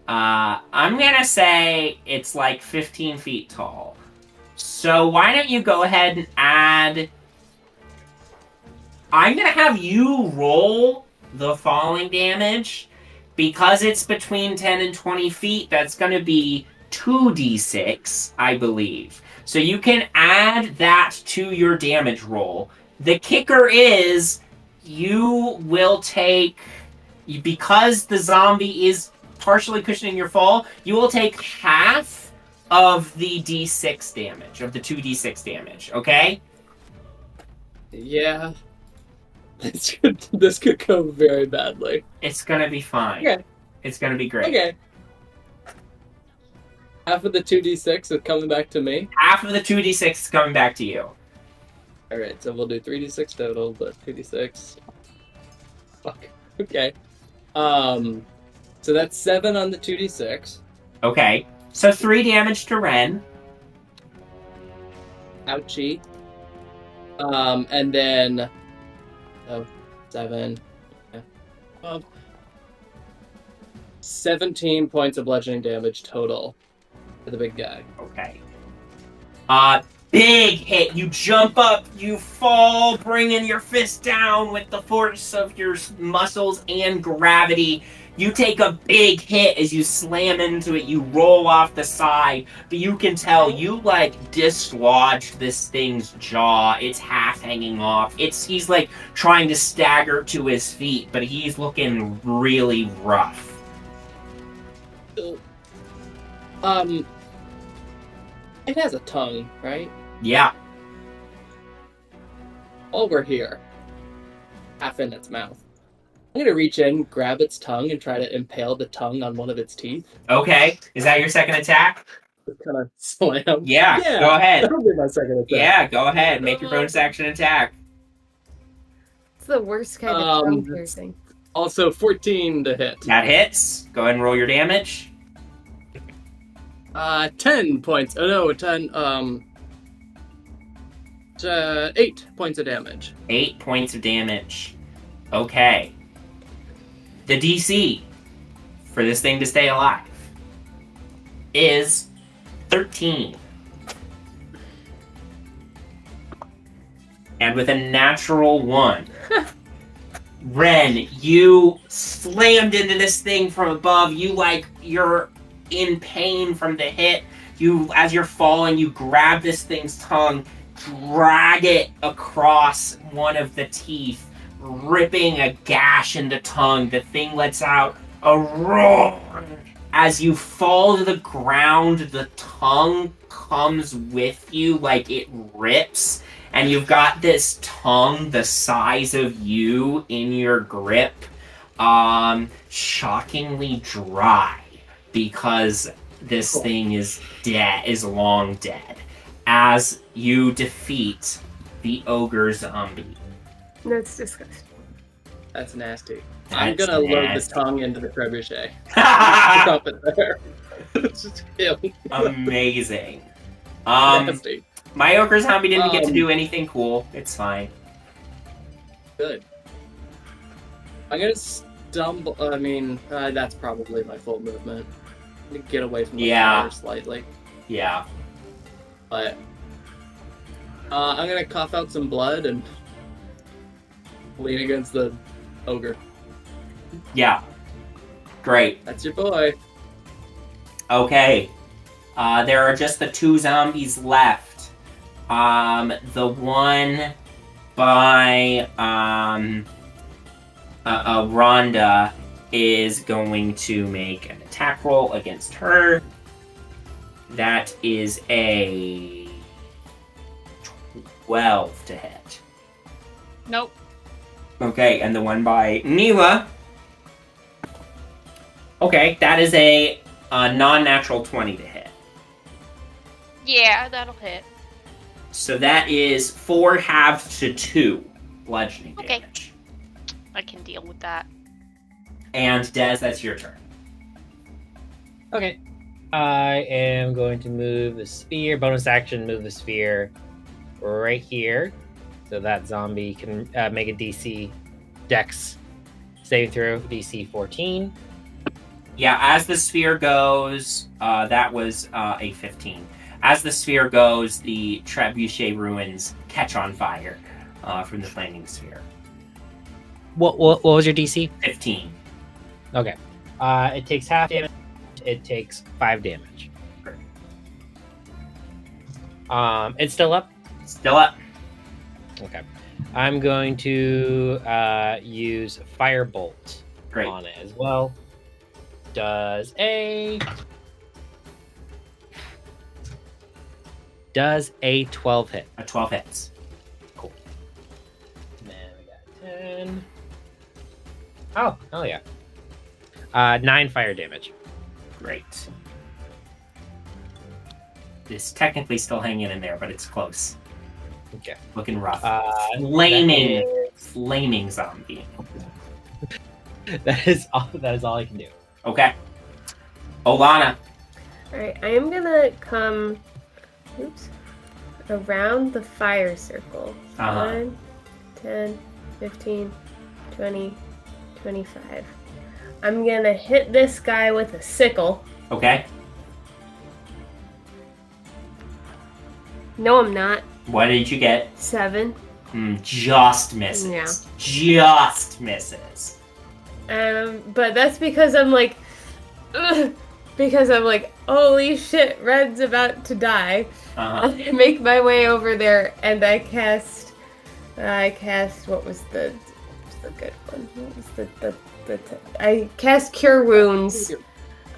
I'm gonna say it's like 15 feet tall. So why don't you go ahead and add I'm going to have you roll the falling damage. Because it's between 10 and 20 feet, that's going to be 2d6, I believe. So you can add that to your damage roll. The kicker is you will take, because the zombie is partially cushioning your fall, you will take half of the d6 damage, of the 2d6 damage, okay? Yeah. This could go very badly. It's gonna be fine. Okay. It's gonna be great. Okay. Half of the 2d6 is coming back to me. Half of the 2d6 is coming back to you. Alright, so we'll do 3d6 total, but 2d6. Fuck. Okay. So that's 7 on the 2d6. Okay. So 3 damage to Wren. Ouchie. And then... 7. Yeah. 17 points of bludgeoning damage total for the big guy. Okay. Big hit. You jump up, you fall, bringing your fist down with the force of your muscles and gravity. You take a big hit as you slam into it. You roll off the side, but you can tell you dislodged this thing's jaw. It's half hanging off. He's trying to stagger to his feet, but he's looking really rough. It has a tongue, right? Yeah. Over here, half in its mouth. I'm gonna reach in, grab its tongue, and try to impale the tongue on one of its teeth. Okay. Is that your second attack? Just kind of slam. Yeah. Go ahead. That'll be my second attack. Yeah. Go ahead. Make your bonus action attack. It's the worst kind of tongue piercing. Also, 14 to hit. That hits. Go ahead and roll your damage. 10 points. Oh no, 10. 8 points of damage. 8 points of damage. Okay. The DC for this thing to stay alive is 13. And with a natural 1, Wren, you slammed into this thing from above. You're in pain from the hit. As you're falling, you grab this thing's tongue, drag it across one of the teeth, ripping a gash in the tongue. The thing lets out a roar. As you fall to the ground, the tongue comes with you, it rips, and you've got this tongue the size of you in your grip, shockingly dry, because this thing is long dead. As you defeat the ogre zombie. That's disgusting. That's nasty. I'm gonna load the tongue into the trebuchet. Stop it there. Just kill. Amazing. Nasty. My ogre zombie didn't get to do anything cool. It's fine. Good. I'm gonna stumble. That's probably my full movement. I'm gonna get away from the fire slightly. Yeah. But I'm gonna cough out some blood and lean against the ogre. Yeah. Great. That's your boy. Okay. There are just the 2 zombies left. The one by Rhonda is going to make an attack roll against her. That is a 12 to hit. Nope. Okay, and the one by Neela. Okay, that is a non-natural 20 to hit. Yeah, that'll hit. So that is 4 halved to 2 bludgeoning damage. I can deal with that. And Dez, that's your turn. Okay. I am going to move the sphere, bonus action, move the sphere right here. So that zombie can make a DC Dex save throw, DC 14. Yeah, as the sphere goes, that was a 15. As the sphere goes, the trebuchet ruins catch on fire from the flaming sphere. What was your DC? 15. Okay. It takes half damage. It takes 5 damage. It's still up? Still up. Okay. I'm going to use Firebolt Great. on it as well. Does a 12 hit? A 12 hits. Cool. And then we got 10. Oh, hell yeah. 9 fire damage. Great. It's technically still hanging in there, but it's close. Okay. Looking rough. That Flaming zombie. That is all I can do. Okay. Olana. Alright, I am gonna come around the fire circle. Uh-huh. 1, 10, 15, 20, 25. I'm gonna hit this guy with a sickle. Okay. No, I'm not. What did you get? 7. Just misses. Yeah. Just misses. But that's because I'm like, ugh, holy shit, Red's about to die. Uh-huh. I make my way over there and I cast, what was the good one? What was I cast Cure Wounds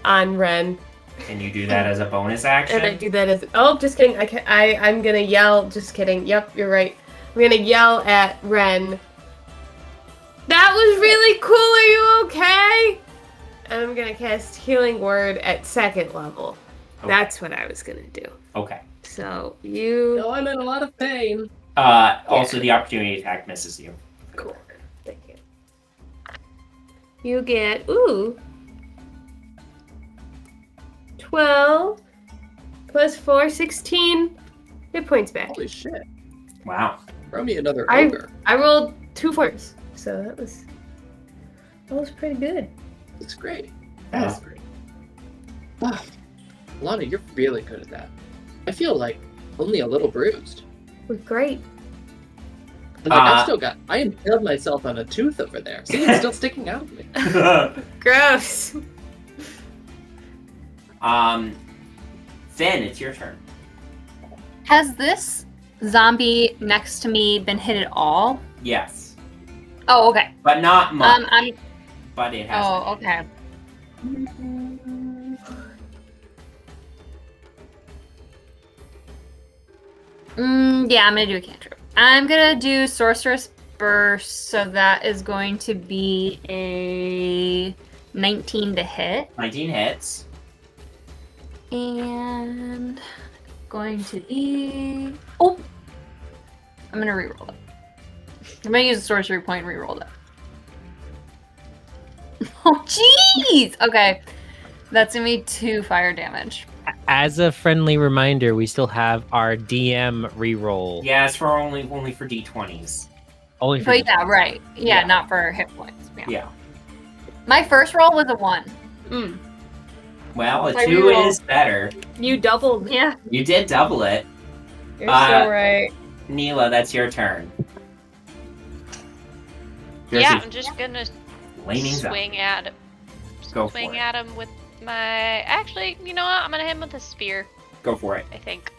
on Wren. Can you do that as a bonus action? And I do that as, just kidding. I'm gonna yell, just kidding. Yep, you're right. I'm gonna yell at Wren. That was really cool, are you okay? And I'm gonna cast Healing Word at 2nd level. Okay. That's what I was gonna do. Okay. So, you... No, I'm in a lot of pain. Also, the opportunity attack misses you. Cool. Thank you. You get, 12 plus 4, 16 hit points back. Holy shit. Wow. Throw me another I ogre. rolled 2 4s, so that was pretty good. That's great. Yeah. That's great. Wow. Lana, you're really good at that. I feel like only a little bruised. It was great. And like, I impaled myself on a tooth over there. See, it's still sticking out of me. Gross. Fyn, it's your turn. Has this zombie next to me been hit at all? Yes. Oh, okay. But not much. I'm. But it has. Oh, okay. Yeah, I'm gonna do a cantrip. I'm gonna do Sorceress Burst, so that is going to be a 19 to hit. 19 hits. And going to be... Oh! I'm gonna reroll it. I'm gonna use a sorcery point and reroll that. Oh, jeez! Okay. That's gonna be 2 fire damage. As a friendly reminder, we still have our DM reroll. Yeah, it's for only for d20s. Only for But yeah, right. Yeah, Yeah. not for hit points. Yeah. Yeah. My first roll was a 1. Well, a So 2 you roll- is better. You doubled. Yeah. You did double it. You're so right. Neela, that's your turn. Yeah, There's I'm just gonna flaming zombie. swing at him. Go for Swing it. at him with my... Actually, you know what? I'm gonna hit him with a spear, Go for it. I think.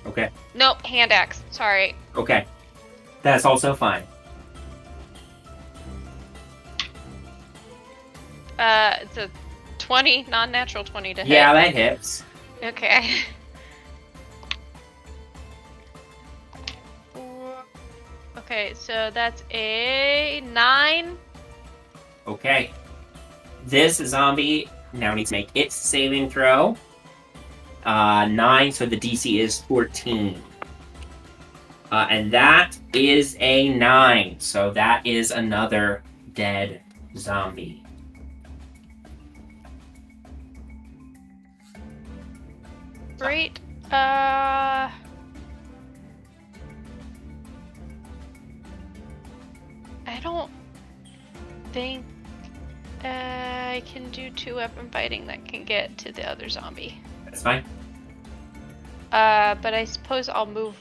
Okay. Nope, hand axe. Sorry. Okay. That's also fine. It's a 20, non-natural 20 to hit. Yeah, that hits. Okay. Okay, so that's a 9. Okay. This zombie now needs to make its saving throw. 9, so the DC is 14. And that is a 9, so that is another dead zombie. Great. I don't think I can do 2-weapon fighting that can get to the other zombie. That's fine. But I suppose I'll move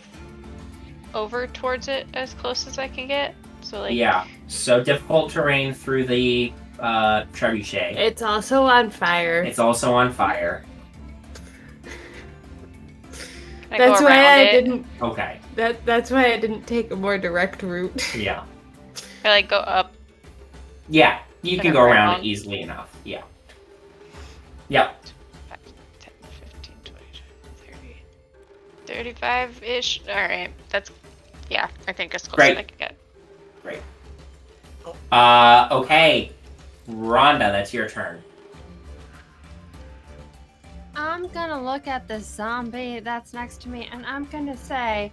over towards it as close as I can get. So like. Yeah. So difficult terrain through the trebuchet. It's also on fire. It's also on fire. I That's go why around I it. didn't. Okay. That's why I didn't take a more direct route. Yeah. I like go up. Yeah. You And can go around around. it easily enough. Yeah. Yep. 5, 10, 15, 20, 30, 35-ish. Alright, that's, yeah, I think as close as Great. I can get. Great. Okay. Rhonda, that's your turn. I'm gonna look at the zombie that's next to me and I'm gonna say,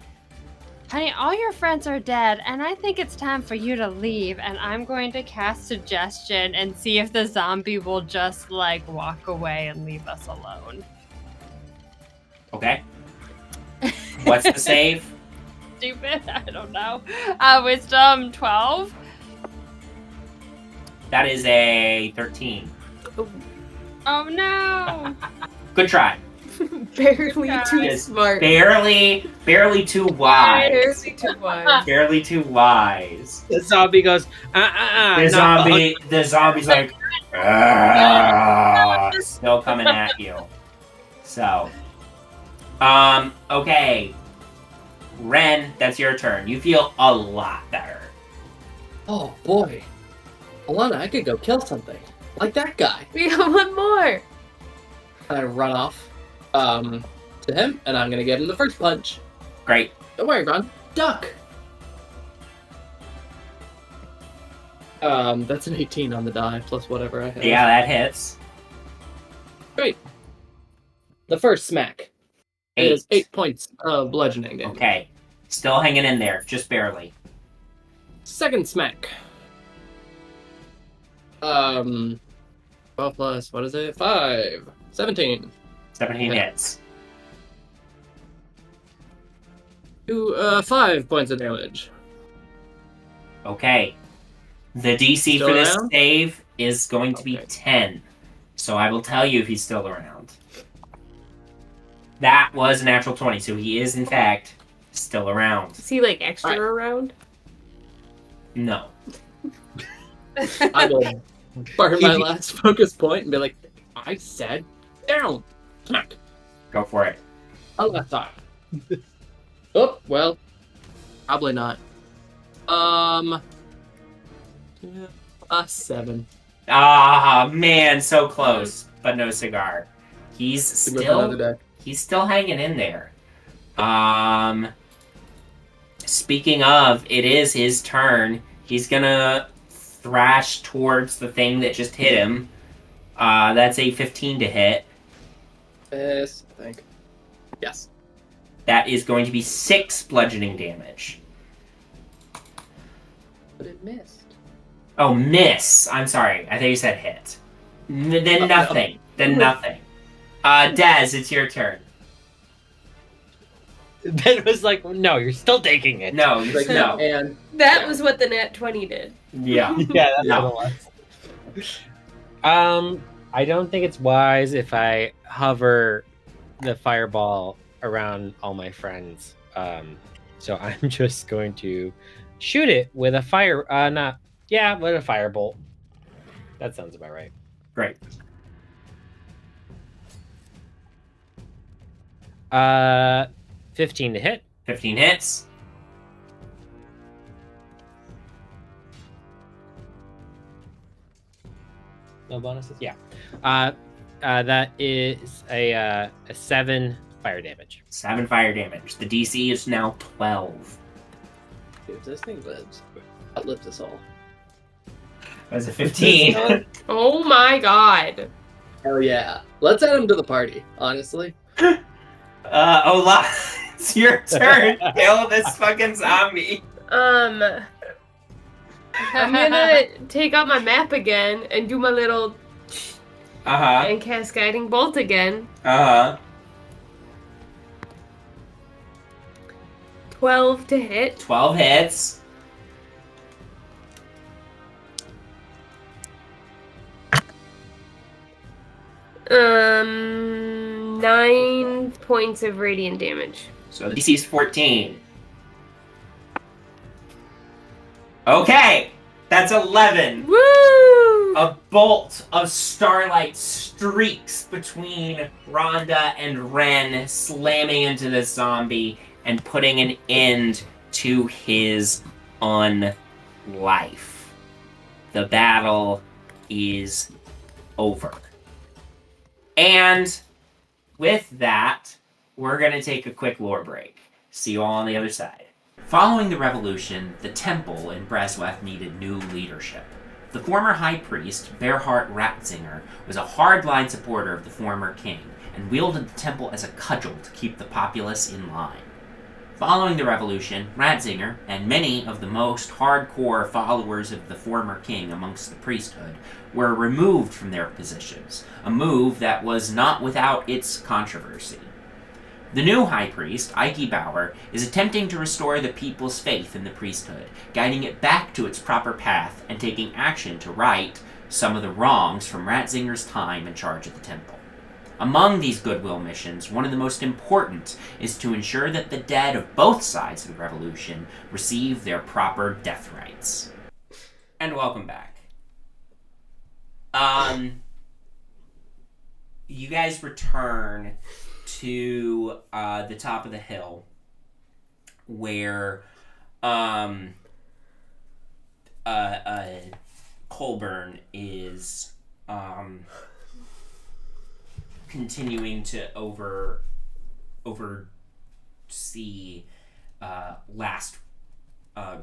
honey, all your friends are dead and I think it's time for you to leave, and I'm going to cast suggestion and see if the zombie will just like walk away and leave us alone. Okay. What's the save? Stupid, I don't know. Wisdom 12. That is a 13. Oh no! Good try. Barely too Yes. smart. Barely too wise. Barely too wise. Barely too wise. The zombie goes, The zombie's like, "Ah," still coming at you. So, okay. Wren, that's your turn. You feel a lot better. Oh boy. Olana, I could go kill something. Like that guy. We got one more. And I run off to him, and I'm gonna give him the first punch. Great. Don't worry, Ron. Duck! That's an 18 on the die, plus whatever I have. Yeah, that hits. Great. The first smack 8. is 8 points of bludgeoning damage. Okay. Still hanging in there, just barely. Second smack. 12 plus, what is it? 5. 17. 17 Yeah. hits. 5 points of damage. Okay. The DC Still for this around? save is going to be Okay. 10. So I will tell you if he's still around. That was a natural 20, so he is, in fact, still around. Is he like extra Alright. around? No. I will burn my last focus point and be like, I said down. Smack. Go for it. Oh, left side. Oh, well, probably not. 7. Ah, man, so close, but no cigar. He's With another still deck. he's still hanging in there. Speaking of, it is his turn. He's gonna thrash towards the thing that just hit him. That's a 15 to hit. Yes, I think. Yes. That is going to be 6 bludgeoning damage. But it missed. Oh, miss. I'm sorry. I thought you said hit. Then Oh, nothing. Then nothing. Daz, it's your turn. Ben was like, no, you're still taking it. No, Like, no. And That was what the nat 20 did. Yeah. Yeah, that's No. what it was. I don't think it's wise if I hover the fireball around all my friends. So I'm just going to shoot it with a with a firebolt. That sounds about right. Great. 15 to hit. 15 hits. No bonuses? Yeah. That is a 7 fire damage. 7 fire damage. The DC is now 12. if this thing lives, outlives us all. That's a 15. Oh my god. Hell yeah. Let's add him to the party, honestly. Ola, it's your turn. Kill this fucking zombie. I'm gonna take out my map again and do my little Uh-huh. and cast Guiding Bolt again. Uh-huh. 12 to hit. 12 hits. Um, 9 points of radiant damage. So the DC is 14. Okay, that's 11. Woo! A bolt of starlight streaks between Rhonda and Wren, slamming into the zombie and putting an end to his unlife. The battle is over. And with that, we're going to take a quick lore break. See you all on the other side. Following the revolution, the temple in Bresweth needed new leadership. The former high priest, Berhart Ratzinger, was a hardline supporter of the former king and wielded the temple as a cudgel to keep the populace in line. Following the revolution, Ratzinger and many of the most hardcore followers of the former king amongst the priesthood were removed from their positions, a move that was not without its controversy. The new high priest, Ike Bauer, is attempting to restore the people's faith in the priesthood, guiding it back to its proper path and taking action to right some of the wrongs from Ratzinger's time in charge of the temple. Among these goodwill missions, one of the most important is to ensure that the dead of both sides of the revolution receive their proper death rites. And welcome back. You guys return to the top of the hill where Colburn is continuing to oversee last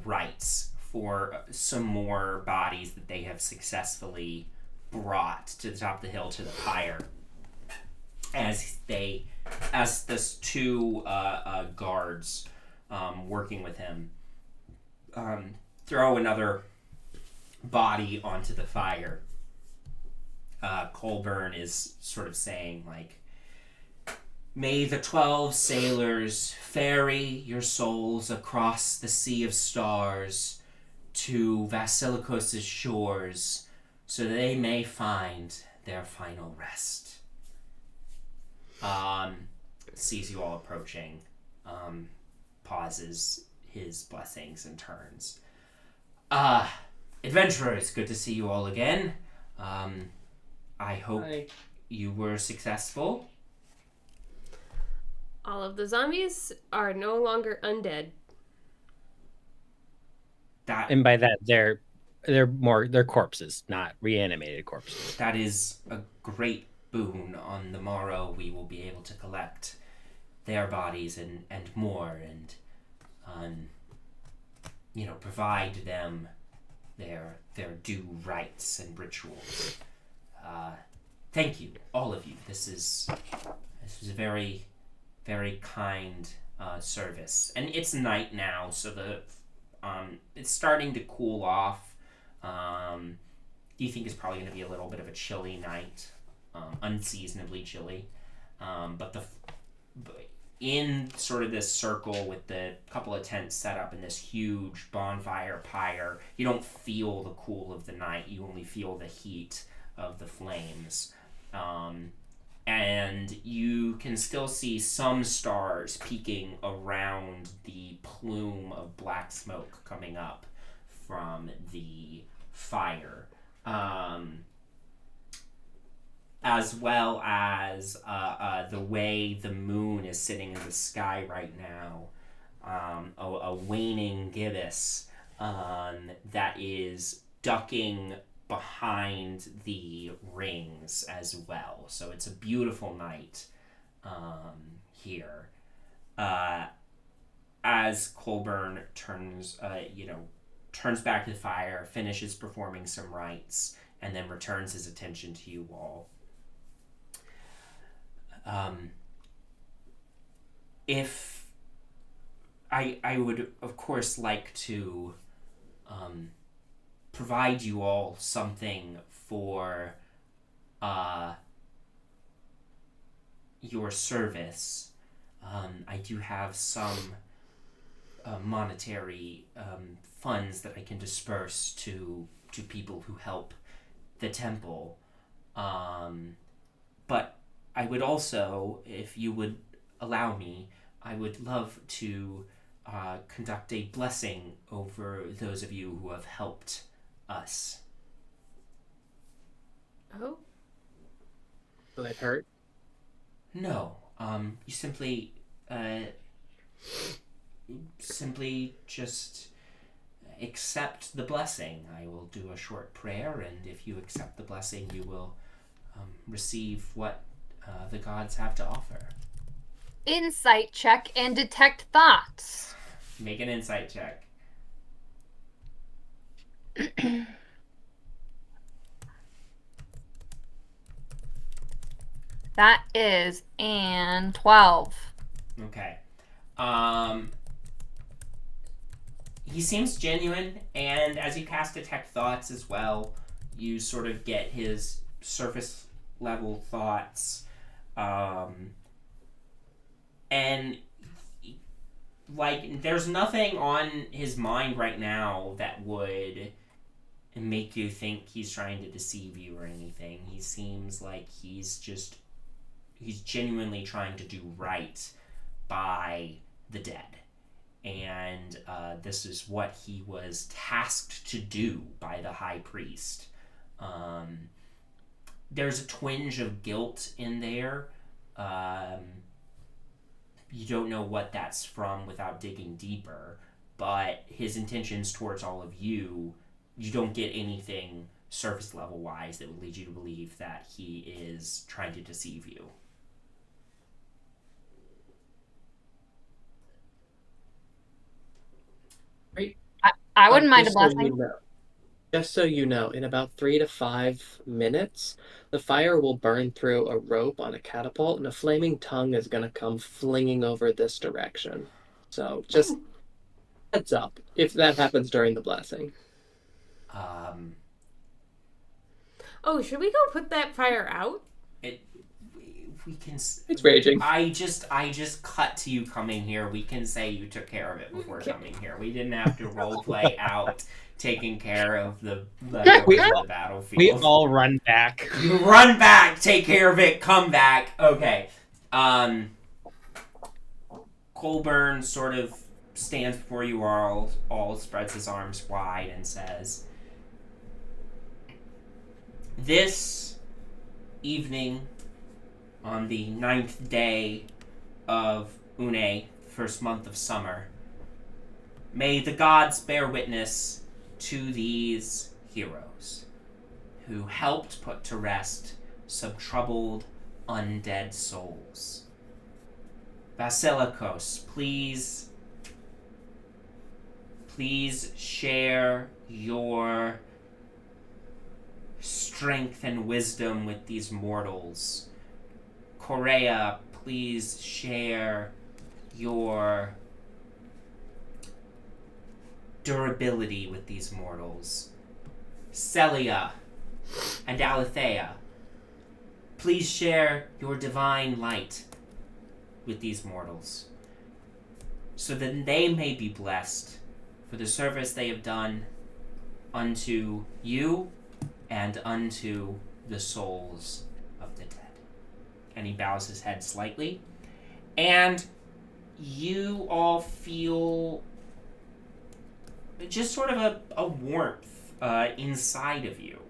rites for some more bodies that they have successfully brought to the top of the hill to the pyre. As this two guards working with him throw another body onto the fire, Colburn is sort of saying, like, "May the 12 sailors ferry your souls across the sea of stars to Vasilikos' shores so they may find their final rest." Sees you all approaching, pauses his blessings and turns. Adventurers, good to see you all again. I hope you were successful. All of the zombies are no longer undead. And by that, they're corpses, not reanimated corpses. That is a great boon. On the morrow, we will be able to collect their bodies and more, and provide them their due rites and rituals. Thank you, all of you. This was a very, very kind service, and it's night now, so it's starting to cool off. You think it's probably going to be a little bit of a chilly night, unseasonably chilly, but in sort of this circle with the couple of tents set up in this huge bonfire pyre, you don't feel the cool of the night. You only feel the heat of the flames. And you can still see some stars peeking around the plume of black smoke coming up from the fire. As well as the way the moon is sitting in the sky right now, a waning gibbous that is ducking behind the rings as well. So it's a beautiful night here. As Colburn turns back to the fire, finishes performing some rites, and then returns his attention to you all. If I would, of course, like to provide you all something for your service. I do have some monetary funds that I can disperse to people who help the temple. But I would also, if you would allow me, I would love to conduct a blessing over those of you who have helped us. Oh. Will it hurt? No, you simply just accept the blessing. I will do a short prayer, and if you accept the blessing, you will receive what the gods have to offer. Insight check and detect thoughts. Make an insight check. That is an 12. Okay. He seems genuine, and as you cast Detect Thoughts as well, you sort of get his surface level thoughts. And like, there's nothing on his mind right now that would make you think he's trying to deceive you or anything. He seems like he's genuinely trying to do right by the dead. And this is what he was tasked to do by the high priest. There's a twinge of guilt in there. You don't know what that's from without digging deeper, but his intentions towards all of you, you don't get anything surface level wise that would lead you to believe that he is trying to deceive you. I wouldn't mind a Just so blessing. you know, just so you know, in about 3 to 5 minutes, the fire will burn through a rope on a catapult, and a flaming tongue is going to come flinging over this direction. So just heads up if that happens during the blessing. Oh, should we go put that fire out? We can. It's raging. I just cut to you coming here. We can say you took care of it before coming here. We didn't have to role play out taking care of the leftovers of the battlefield. We all run back. You run back, take care of it, come back. Okay. Colburn sort of stands before you all spreads his arms wide and says, "This evening, on the 9th day of Une, first month of summer, may the gods bear witness to these heroes who helped put to rest some troubled undead souls. Basilikos, please share your strength and wisdom with these mortals. Correa, please share your durability with these mortals. Celia and Alethea, please share your divine light with these mortals, so that they may be blessed for the service they have done unto you and unto the souls of the dead." And he bows his head slightly. And you all feel just sort of a warmth inside of you.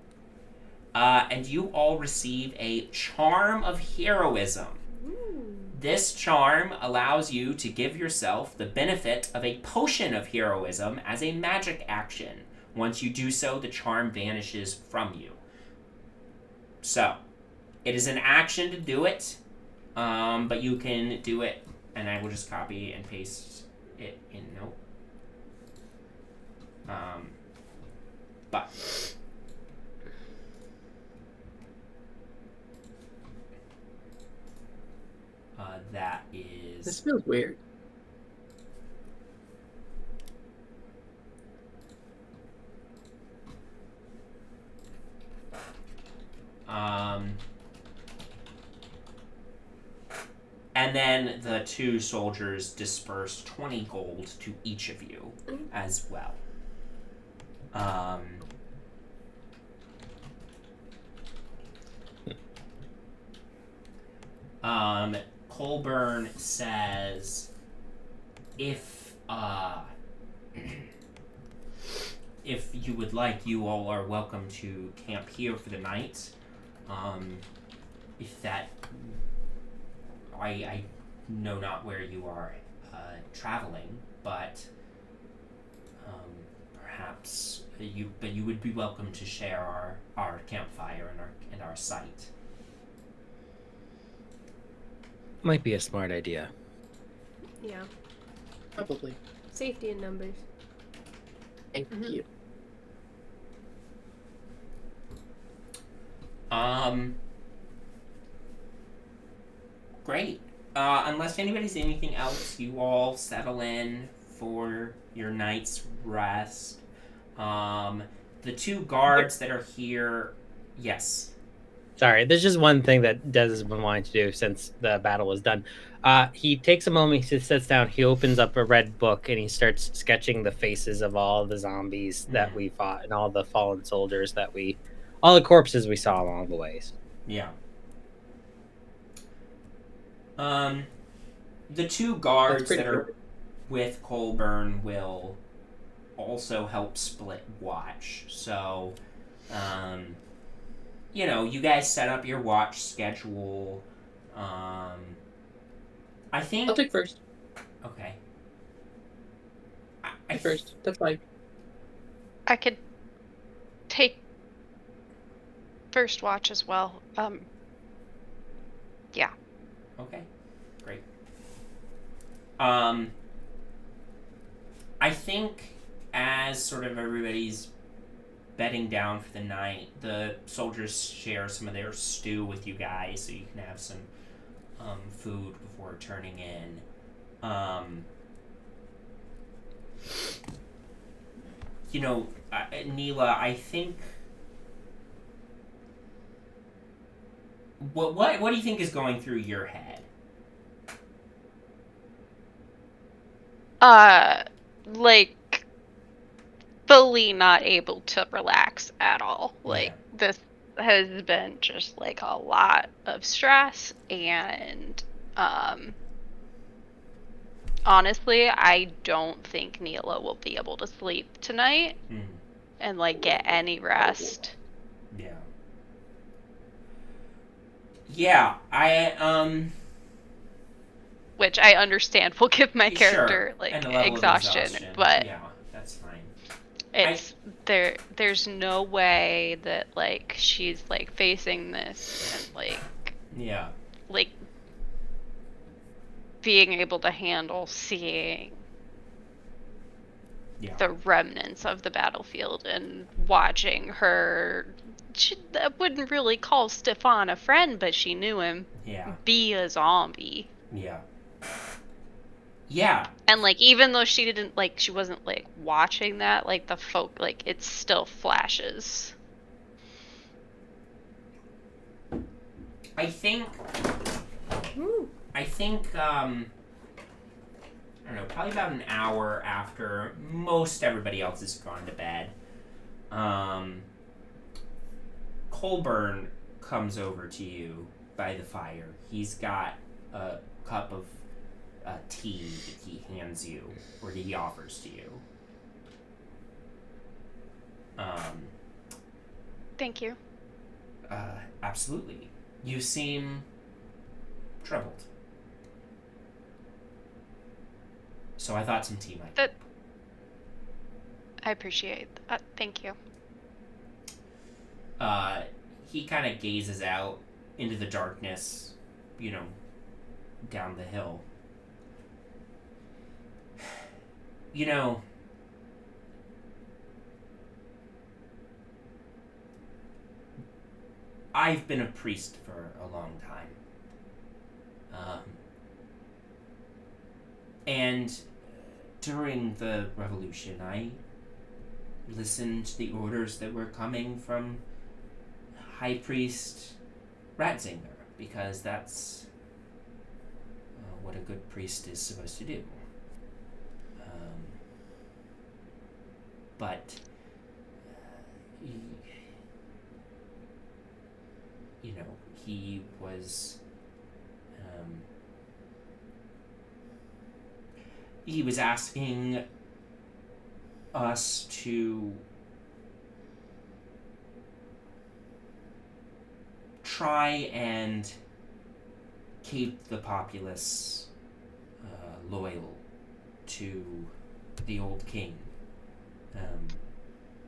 And you all receive a charm of heroism. This charm allows you to give yourself the benefit of a potion of heroism as a magic action. Once you do so, the charm vanishes from you. So, it is an action to do it, but you can do it, and I will just copy and paste it in note. But that is... This feels weird. And then the two soldiers disperse 20 gold to each of you as well. Colburn says, if If you would like, you all are welcome to camp here for the night. If that... I know not where you are traveling, but perhaps you would be welcome to share our campfire and our site. Might be a smart idea. Yeah. Probably. Safety in numbers. Thank you. Great. Unless anybody's anything else, you all settle in for your night's rest. The two guards that are here, yes. Sorry, there's just one thing that Des has been wanting to do since the battle was done. He takes a moment, he sits down, he opens up a red book, and he starts sketching the faces of all the zombies that we fought and all the fallen soldiers all the corpses we saw along the ways. Yeah. The two guards that are with Colburn will also help split watch. So, you guys set up your watch schedule. I think... I'll take first. Okay. I first. That's fine. I could take first watch as well. Yeah. Okay. Great. I think as sort of everybody's bedding down for the night, the soldiers share some of their stew with you guys so you can have some food before turning in. Neela, I think... What do you think is going through your head? Fully not able to relax at all. This has been just a lot of stress, and honestly, I don't think Neela will be able to sleep tonight and get any rest. Yeah. Yeah, which I understand will give my character exhaustion, but yeah, that's fine. It's there's no way that she's facing this and being able to handle seeing the remnants of the battlefield and watching her. I wouldn't really call Stefan a friend, but she knew him. Yeah. Be a zombie. Yeah. Yeah. And even though she didn't she wasn't watching that, the folk it still flashes. I think I don't know, probably about an hour after most everybody else has gone to bed, Colburn comes over to you by the fire. He's got a cup of tea that he hands you, or that he offers to you. Thank you. Absolutely. You seem troubled. So I thought some tea might help. I appreciate that. Thank you. He kind of gazes out into the darkness, down the hill. I've been a priest for a long time. And during the revolution, I listened to the orders that were coming from High Priest Ratzinger, because that's what a good priest is supposed to do. But he was he was asking us to try and keep the populace loyal to the old king,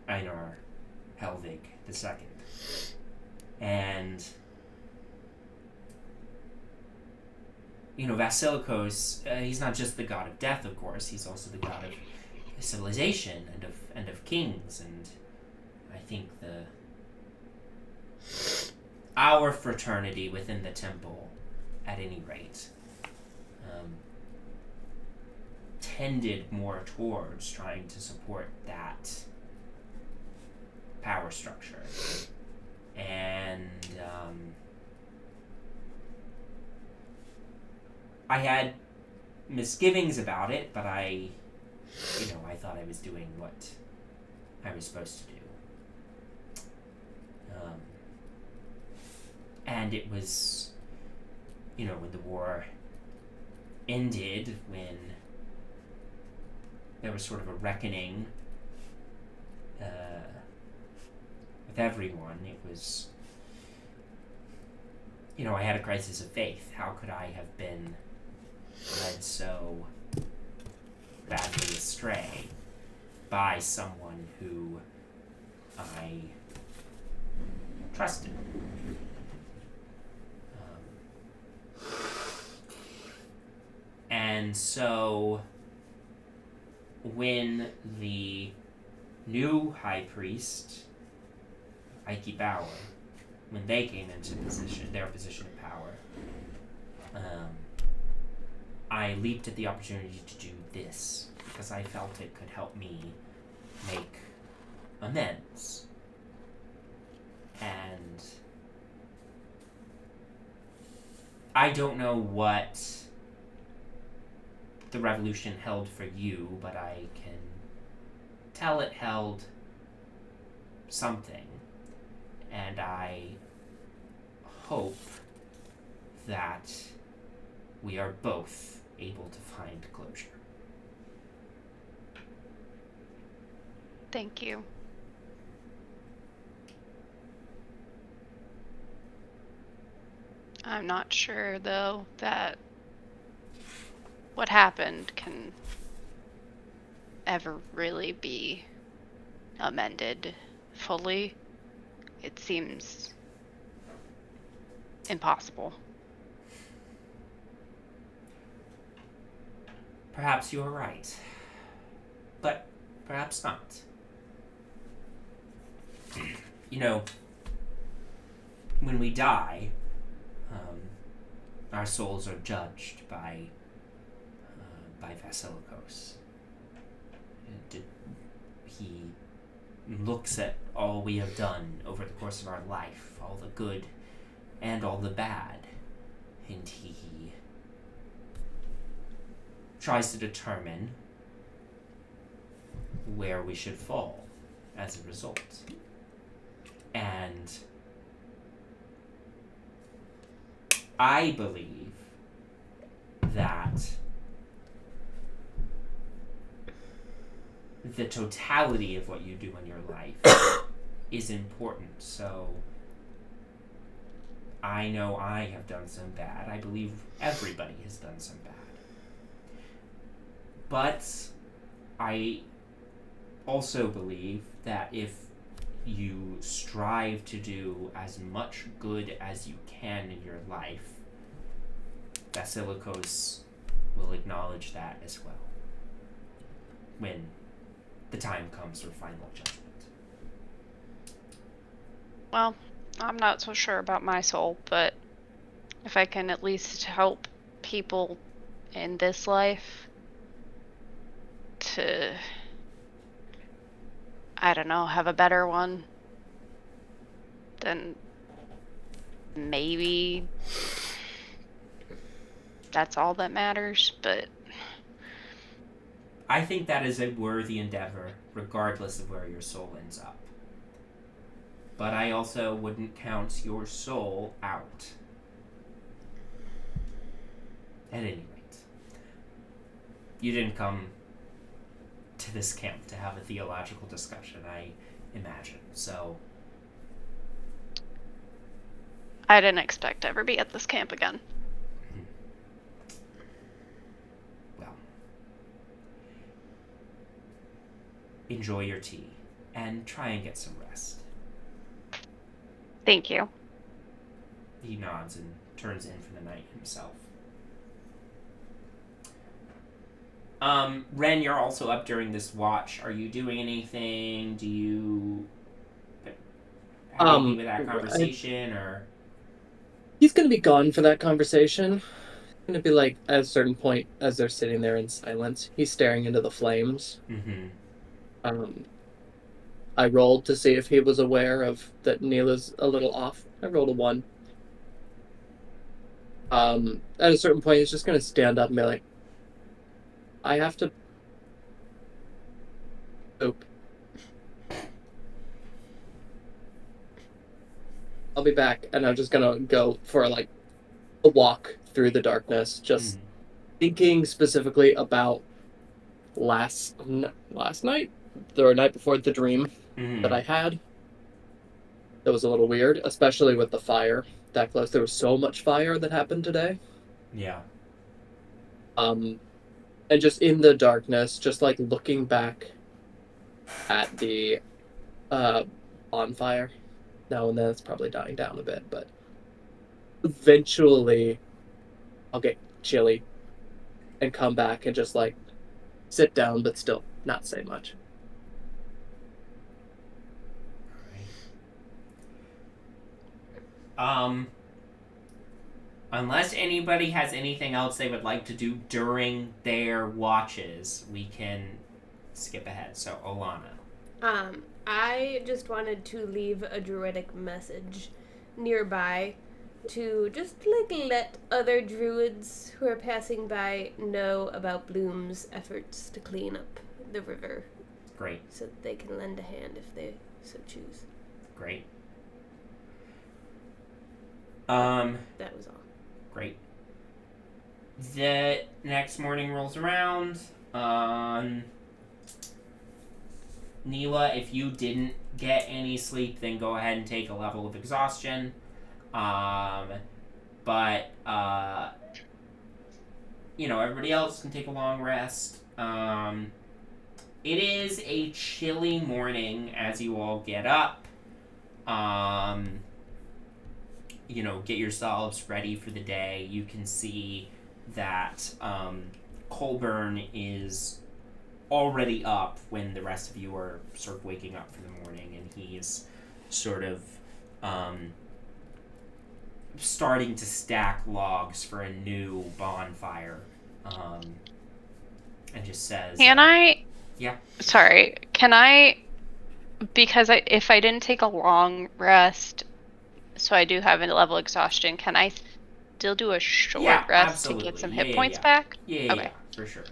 Einar Helvig II. And, Vasilikos, he's not just the god of death, of course, he's also the god of civilization and of kings, and I think our fraternity within the temple, at any rate, tended more towards trying to support that power structure. And I had misgivings about it, but I thought I was doing what I was supposed to do. And it was, when the war ended, when there was sort of a reckoning with everyone, it was, I had a crisis of faith. How could I have been led so badly astray by someone who I trusted? And so when the new high priest, Ike Bauer, when they came into their position of power, I leaped at the opportunity to do this because I felt it could help me make amends. And I don't know what the revolution held for you, but I can tell it held something, and I hope that we are both able to find closure. Thank you. I'm not sure, though, that what happened can ever really be amended fully. It seems impossible. Perhaps you're right, but perhaps not. When we die, our souls are judged by Vasilikos. He looks at all we have done over the course of our life, all the good and all the bad, and he tries to determine where we should fall as a result. And I believe that the totality of what you do in your life is important. So I know I have done some bad. I believe everybody has done some bad. But I also believe that if you strive to do as much good as you can in your life, Vasilikos will acknowledge that as well when the time comes for final judgment. Well, I'm not so sure about my soul, but if I can at least help people in this life to, I don't know, have a better one, then maybe that's all that matters. But I think that is a worthy endeavor, regardless of where your soul ends up. But I also wouldn't count your soul out. At any rate. you didn't come to this camp to have a theological discussion, I imagine. So I didn't expect to ever be at this camp again. Well, enjoy your tea and try and get some rest. Thank you. He nods and turns in for the night himself. Wren, you're also up during this watch. Are you doing anything? Do you have anything with that conversation, or? He's gonna be gone for that conversation. It's gonna be like at a certain point, as they're sitting there in silence, he's staring into the flames. Mm-hmm. I rolled to see if he was aware of that Neela's a little off. I rolled a 1. At a certain point, he's just gonna stand up and be like, I have to poop. I'll be back, and I'm just gonna go for like a walk through the darkness, just thinking specifically about last night, the night before, the dream that I had. That was a little weird, especially with the fire that close. There was so much fire that happened today. Yeah. And just in the darkness, just like looking back at the bonfire. Now and then it's probably dying down a bit, but eventually I'll get chilly and come back and just like sit down, but still not say much. Unless anybody has anything else they would like to do during their watches, we can skip ahead. So, Olana. I just wanted to leave a druidic message nearby to just like let other druids who are passing by know about Bloom's efforts to clean up the river. Great. So that they can lend a hand if they so choose. Great. That was all. Great. The next morning rolls around. Neela, if you didn't get any sleep, then go ahead and take a level of exhaustion. But everybody else can take a long rest. It is a chilly morning as you all get up. Get yourselves ready for the day. You can see that Colburn is already up when the rest of you are sort of waking up for the morning, and he's sort of starting to stack logs for a new bonfire, and just says, Can I? Yeah. Sorry. Can I? Because if I didn't take a long rest, so I do have a level exhaustion, can I still do a short rest absolutely. to get some hit points back? Yeah, okay. For sure.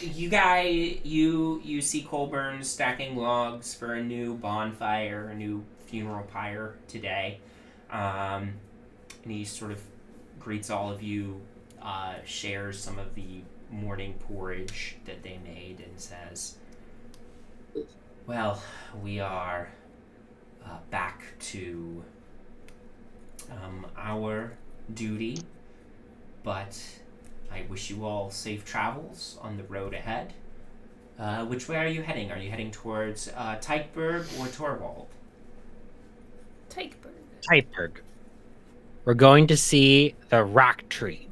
You guys, you see Colburn stacking logs for a new bonfire, a new funeral pyre today. And he sort of greets all of you, shares some of the morning porridge that they made, and says, well, we are back to our duty, but I wish you all safe travels on the road ahead. Which way are you heading? Are you heading towards Teichburgh or Torwald? Teichburgh. We're going to see the rock tree.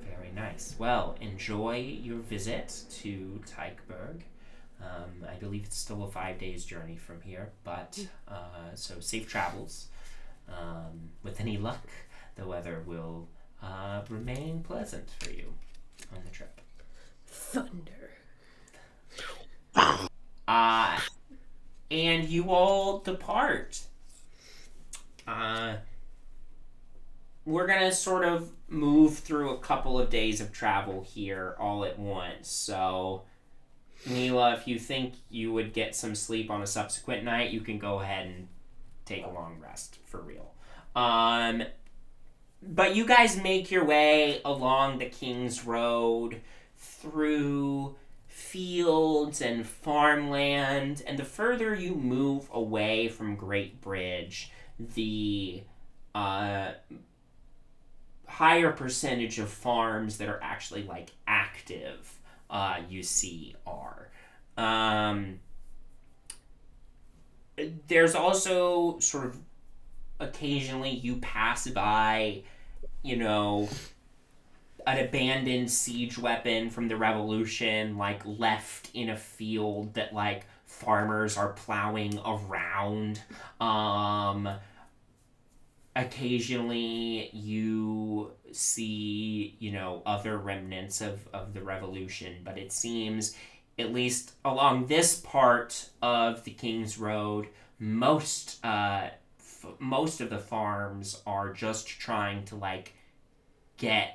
Very nice. Well, enjoy your visit to Teichburgh. I believe it's still a 5 days journey from here, but so safe travels. With any luck, the weather will remain pleasant for you on the trip. Thunder. And you all depart. We're gonna sort of move through a couple of days of travel here all at once. So, Neela, if you think you would get some sleep on a subsequent night, you can go ahead and take a long rest for real. But you guys make your way along the King's Road through fields and farmland, and the further you move away from Great Bridge, the higher percentage of farms that are actually like active you see are. There's also sort of occasionally you pass by, an abandoned siege weapon from the Revolution, like left in a field that like farmers are plowing around. Occasionally you see, other remnants of the Revolution, but it seems, at least along this part of the King's Road, most of the farms are just trying to like get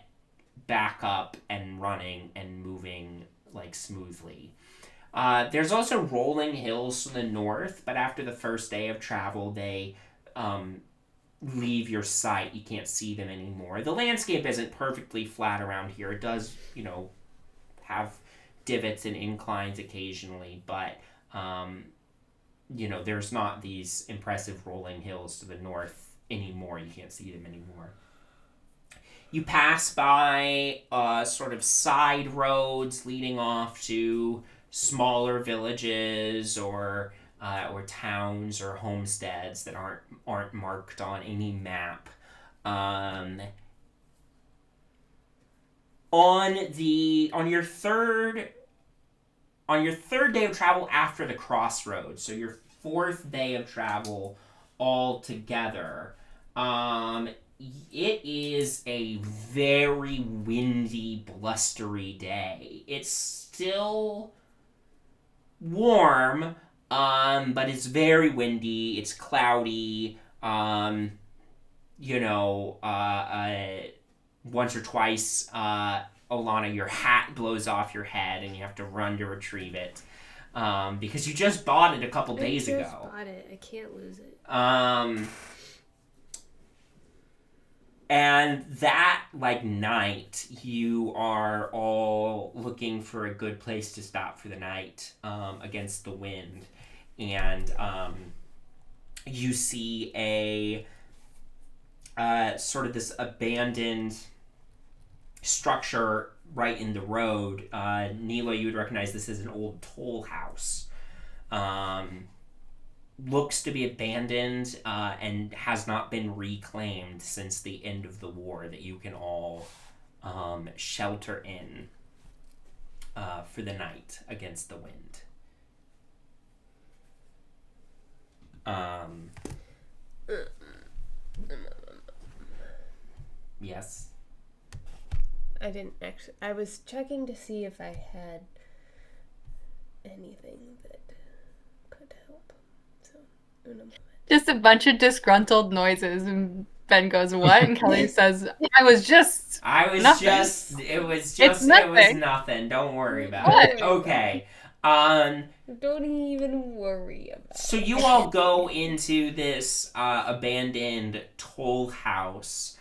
back up and running and moving like smoothly. There's also rolling hills to the north, but after the first day of travel, they leave your sight. You can't see them anymore. The landscape isn't perfectly flat around here. It does, have divots and inclines occasionally, but there's not these impressive rolling hills to the north anymore. You can't see them anymore. You pass by sort of side roads leading off to smaller villages or towns or homesteads that aren't marked on any map. On your third day of travel after the crossroads, so your fourth day of travel altogether, it is a very windy, blustery day. It's still warm, but it's very windy. It's cloudy. Once or twice, Olana, your hat blows off your head and you have to run to retrieve it. Because you just bought it a couple days ago. I just bought it. I can't lose it. And that, night, you are all looking for a good place to stop for the night, against the wind. And, you see a, sort of this abandoned structure right in the road. Neela, you would recognize this as an old toll house. Looks to be abandoned and has not been reclaimed since the end of the war, that you can all shelter in for the night against the wind. Yes? I didn't actually. I was checking to see if I had anything that could help. So, in a moment. Just a bunch of disgruntled noises, and Ben goes, "What?" And Kelly says, "It was nothing. Don't worry about it." Okay. Don't even worry about it. So you all go into this abandoned toll house.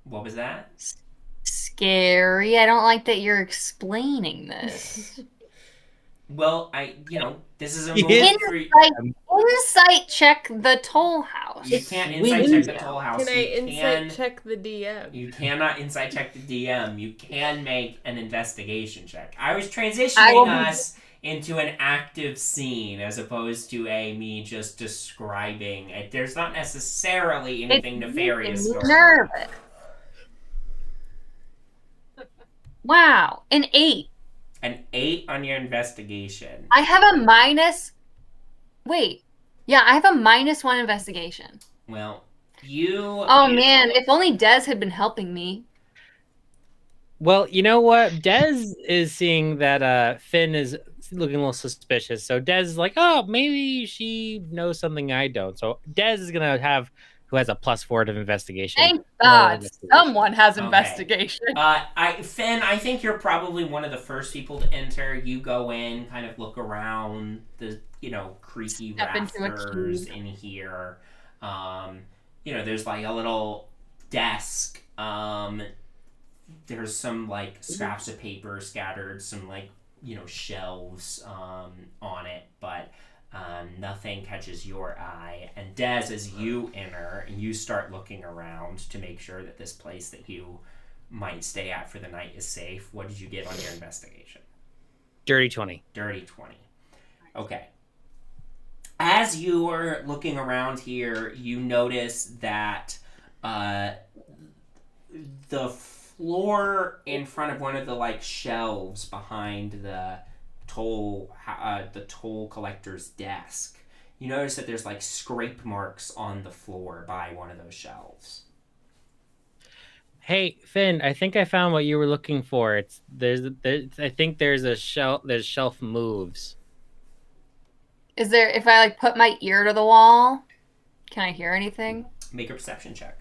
What was that? Scary. I don't like that you're explaining this. Well, this is a moment for you. Insight check the toll house. You can't insight check the toll house. Can I insight check the DM? You cannot insight check the DM. You can make an investigation check. I was transitioning us into an active scene as opposed to me just describing it. There's not necessarily anything nefarious going on. Nervous. Wow, an 8. An 8 on your investigation. I have a minus. Wait. Yeah, I have a -1 investigation. Well, man, if only Des had been helping me. Well, you know what? Des is seeing that Fyn is looking a little suspicious. So Des is like, oh, maybe she knows something I don't. So Des is going to have who has a +4 to investigation. Thank God someone has investigation. Fyn, I think you're probably one of the first people to enter. You go in, kind of look around the, creaky rafters in here. There's like a little desk. There's some like scraps of paper scattered, some like shelves on it, but nothing catches your eye. And Des, as you enter and you start looking around to make sure that this place that you might stay at for the night is safe, what did you get on your investigation? Dirty 20. Dirty 20. Okay. As you are looking around here, you notice that the floor in front of one of the like shelves behind the toll collector's desk, you notice that there's like scrape marks on the floor by one of those shelves. Hey, Finn, I think I found what you were looking for. I think there's a shelf. There's shelf moves. Is there, if I like put my ear to the wall, can I hear anything? Make a perception check.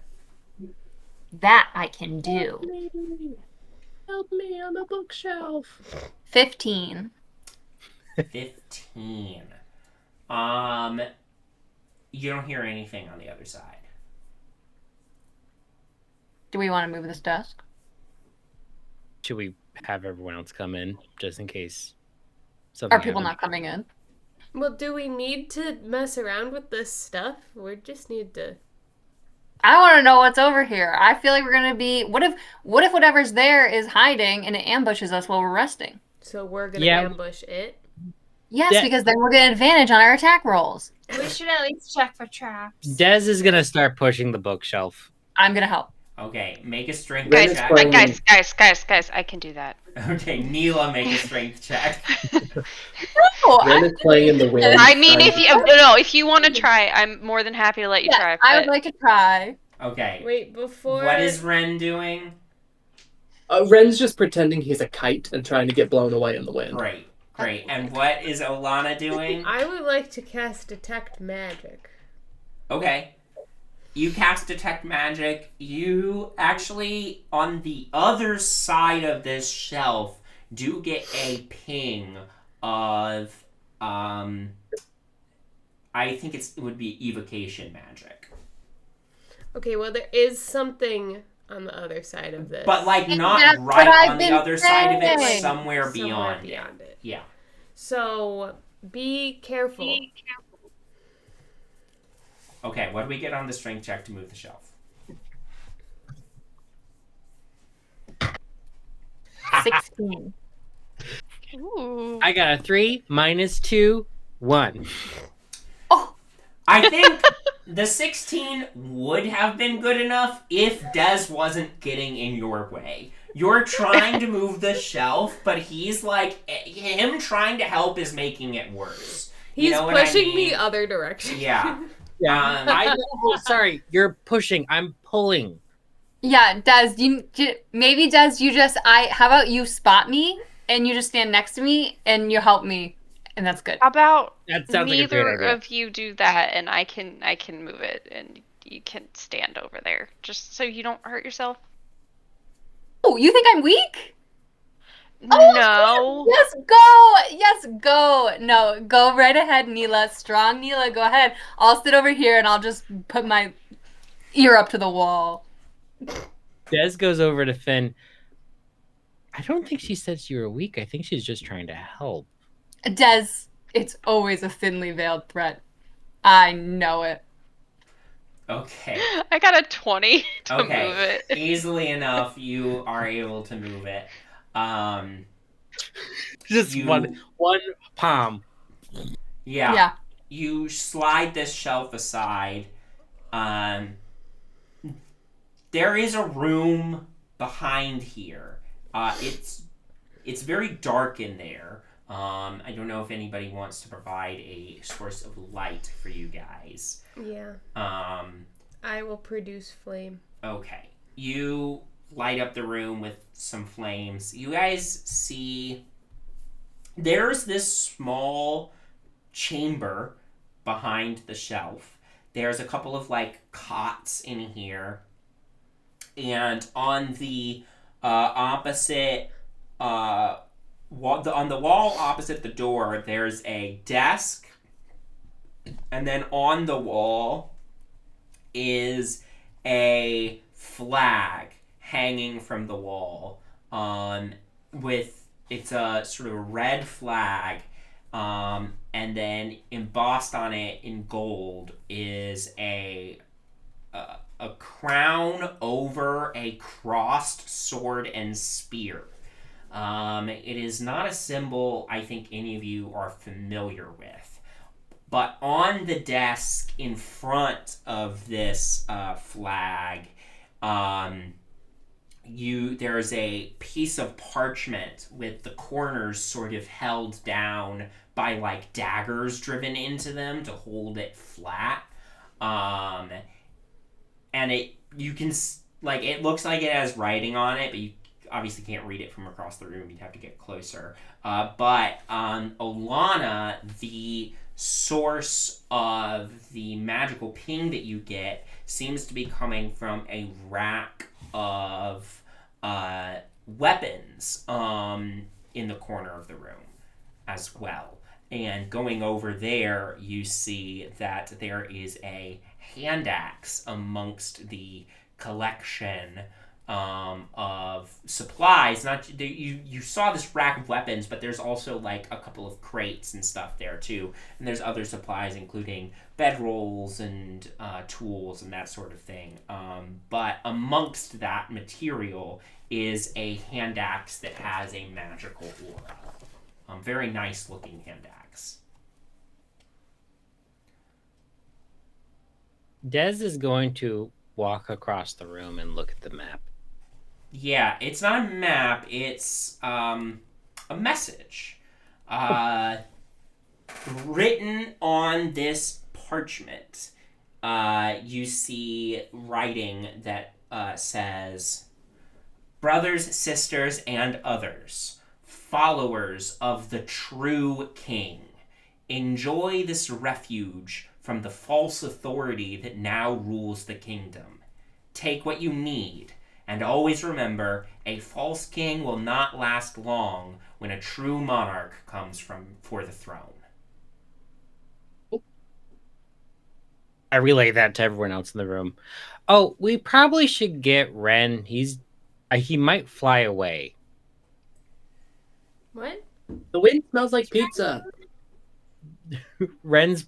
That I can do. Help me on the bookshelf. 15. 15. You don't hear anything on the other side. Do we want to move this desk? Should we have everyone else come in just in case something Are people happens? not coming in? Well, do we need to mess around with this stuff? We just need to... I want to know what's over here. I feel like we're gonna be. What if whatever's there is hiding and it ambushes us while we're resting? So we're gonna Yeah. ambush it? Yes, Yeah. because then we'll get an advantage on our attack rolls. We should at least check for traps. Des is gonna start pushing the bookshelf. I'm gonna help. Okay, make a strength Ren is check. playing- Guys, I can do that. Okay, Neela, make a strength check. Oh, Ren is playing in the wind. I mean, if you want to try, I'm more than happy to let you try. I would but- like to try. Okay. Wait, before... What is Wren doing? Ren's just pretending he's a kite and trying to get blown away in the wind. Great. And what is Olana doing? I would like to cast Detect Magic. Okay. You cast Detect Magic. You actually, on the other side of this shelf, do get a ping of, I think it would be evocation magic. Okay, well, there is something on the other side of this. But, like, not That's what right I've on the been other side of it, saying. somewhere somewhere beyond it. Yeah. So, be careful. Okay, what do we get on the strength check to move the shelf? 16. Ooh. I got a 3 minus 2, 1. I think the 16 would have been good enough if Des wasn't getting in your way. You're trying to move the shelf, but he's like, him trying to help is making it worse. He's know what I pushing mean? the other direction. Yeah. Sorry, you're pushing. I'm pulling. Yeah, Des, how about you spot me and you just stand next to me and you help me, and that's good. How about That sounds like a neither great idea. of you do that, and I can move it, and you can stand over there, just so you don't hurt yourself. Oh, you think I'm weak? No. Yes, go! Yes, go! No, go right ahead, Neela. Strong Neela, go ahead. I'll sit over here and I'll just put my ear up to the wall. Des goes over to Finn. I don't think she said you were weak. I think she's just trying to help. Des, it's always a thinly veiled threat. I know it. Okay. I got a 20 to move Okay. it. Easily enough, you are able to move it. Just You- one palm. Yeah. You slide this shelf aside. There is a room behind here. It's very dark in there. I don't know if anybody wants to provide a source of light for you guys. Yeah. I will produce flame. Okay. You light up the room with some flames. You guys see there's this small chamber behind the shelf. There's a couple of like cots in here. And on the opposite on the wall opposite the door, there's a desk. And then on the wall is a flag hanging from the wall. It's a sort of a red flag, and then embossed on it in gold is a crown over a crossed sword and spear. It is not a symbol I think any of you are familiar with. But on the desk in front of this flag, there's a piece of parchment with the corners sort of held down by like daggers driven into them to hold it flat. And it looks like it has writing on it, but you obviously can't read it from across the room. You'd have to get closer. But Olana, the source of the magical ping that you get seems to be coming from a rack of weapons in the corner of the room as well. And going over there, you see that there is a hand axe amongst the collection of supplies. You saw this rack of weapons, but there's also like a couple of crates and stuff there too, and there's other supplies including bedrolls and tools and that sort of thing. But amongst that material is a hand axe that has a magical aura. Very nice looking hand axe. Dez is going to walk across the room and look at the map. Yeah, it's not a map, it's a message. Written on this parchment, you see writing that says, "Brothers, sisters, and others, followers of the true king, enjoy this refuge from the false authority that now rules the kingdom. Take what you need, and always remember, a false king will not last long when a true monarch comes for the throne." I relay that to everyone else in the room. Oh, we probably should get Wren. He might fly away. What? The wind smells like pizza. Wren's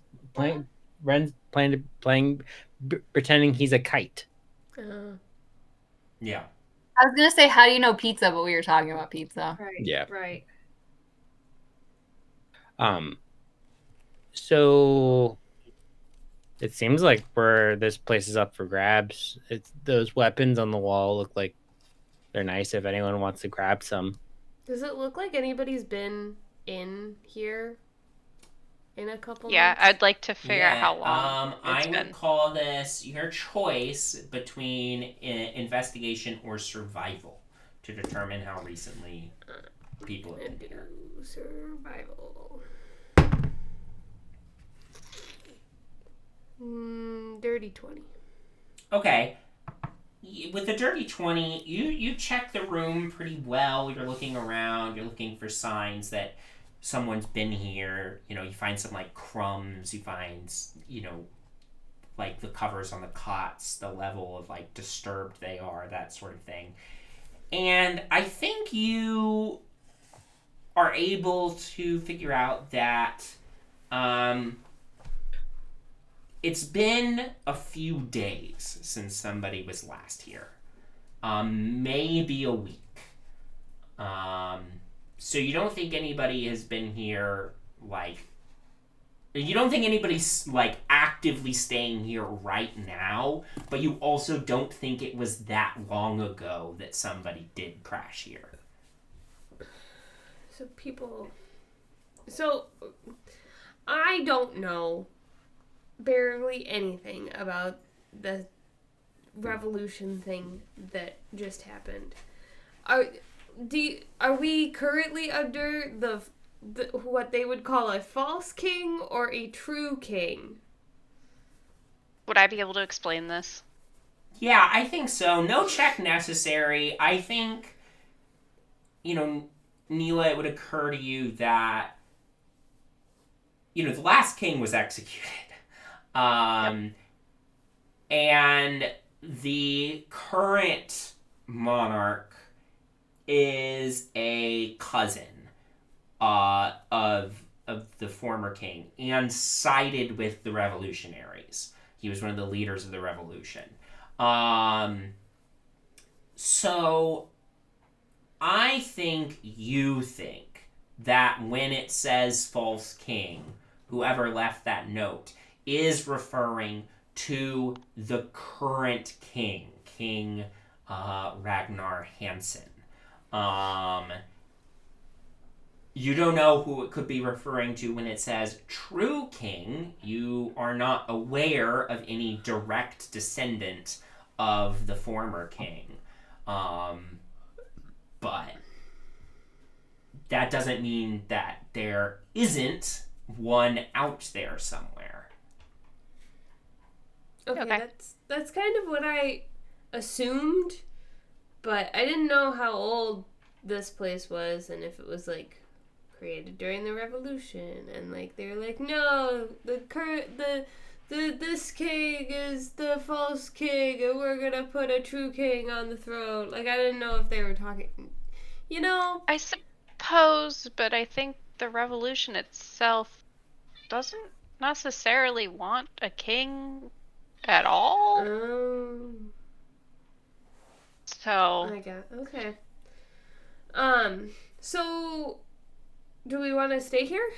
pretending he's a kite. Yeah. I was gonna say, how do you know pizza? But we were talking about pizza. Right. Yeah. Right. So it seems like this place is up for grabs. Those weapons on the wall look like they're nice if anyone wants to grab some. Does it look like anybody's been in here in a couple Yeah, months? I'd like to figure out how long I it's would been. call this your choice between investigation or survival to determine how recently people have been here. Survival. Dirty 20. Okay. With the dirty 20, you check the room pretty well. You're looking around. You're looking for signs that someone's been here. You find some like crumbs. You find, like the covers on the cots, the level of like disturbed they are, that sort of thing. And I think you are able to figure out that it's been a few days since somebody was last here. Maybe a week. So you don't think anybody has been here, you don't think anybody's, actively staying here right now, but you also don't think it was that long ago that somebody did crash here. So, I don't know barely anything about the revolution thing that just happened. Are we currently under the what they would call a false king or a true king? Would I be able to explain this? Yeah, I think so. No check necessary. I think, Neela, it would occur to you that, the last king was executed. Yep. And the current monarch is a cousin of the former king and sided with the revolutionaries. He was one of the leaders of the revolution. So I think you think that when it says false king, whoever left that note is referring to the current king, King Ragnar Hansen. You don't know who it could be referring to when it says true king. You are not aware of any direct descendant of the former king. But that doesn't mean that there isn't one out there somewhere. Okay. That's kind of what I assumed, but I didn't know how old this place was and if it was like created during the revolution and like they were like, no, this king is the false king and we're gonna put a true king on the throne. Like I didn't know if they were talking, you know. I suppose, but I think the revolution itself doesn't necessarily want a king at all. So I got okay. So do we want to stay here?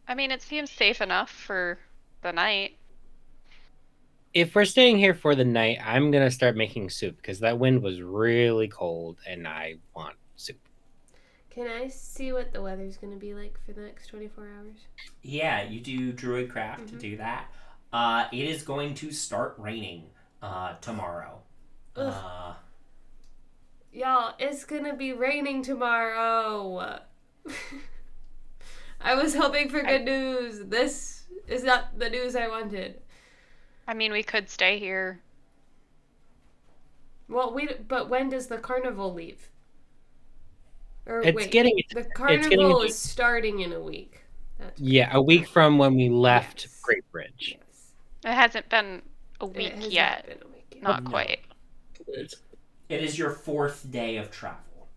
I mean, it seems safe enough for the night. If we're staying here for the night, I'm going to start making soup because that wind was really cold and I want soup. Can I see what the weather's going to be like for the next 24 hours? Yeah, you do Druid craft to do that. It is going to start raining tomorrow. Y'all, it's going to be raining tomorrow. I was hoping for good news. This is not the news I wanted. I mean, we could stay here. Well, but when does the carnival leave? Or the carnival is starting in a week. A week from when we left Great Bridge. Yes. It hasn't been a week yet. Not been a week yet. Not quite. It is your 4th day of travel.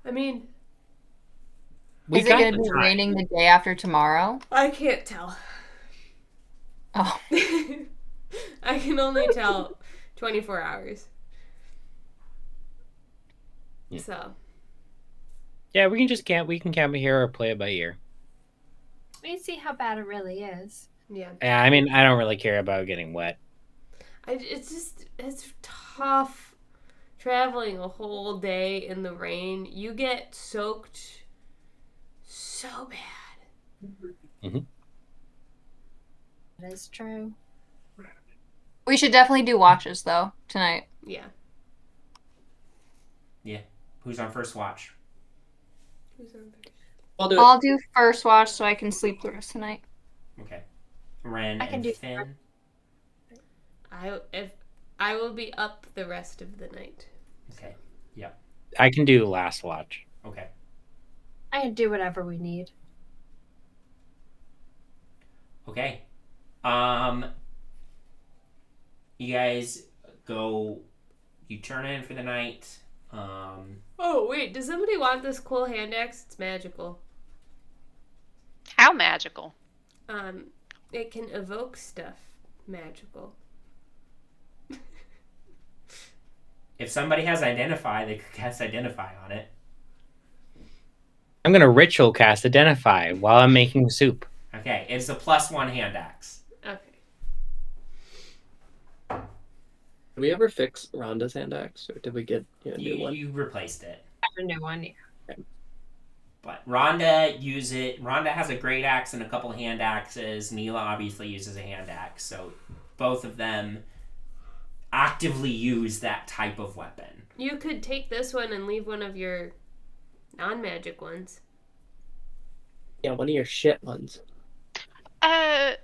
I mean, is it going to be raining the day after tomorrow? I can't tell. Oh. I can only tell 24 hours. Yeah. So. Yeah, we can just camp. We can camp here or play it by ear. We see how bad it really is. Yeah. Yeah, I mean, I don't really care about getting wet. It's tough traveling a whole day in the rain. You get soaked so bad. Mm-hmm. That is true. We should definitely do watches, though, tonight. Yeah. Yeah. Who's on first watch? Who's on first? I'll do first watch so I can sleep the rest of the night. Okay. Wren I can and do Fyn? I will be up the rest of the night. Okay. Yep. I can do last watch. Okay. I can do whatever we need. Okay. You guys go. You turn in for the night. Oh wait, does somebody want this cool hand axe? It's magical. How magical? It can evoke stuff. Magical. If somebody has Identify, they could cast Identify on it. I'm going to ritual cast Identify while I'm making soup. Okay, it's a +1 hand axe. Okay. Did we ever fix Rhonda's hand axe, or did we get a new one? You replaced it. A new one, yeah. But Rhonda has a great axe and a couple hand axes. Neela obviously uses a hand axe, so both of them actively use that type of weapon. You could take this one and leave one of your non-magic ones. Yeah, one of your shit ones. Wren,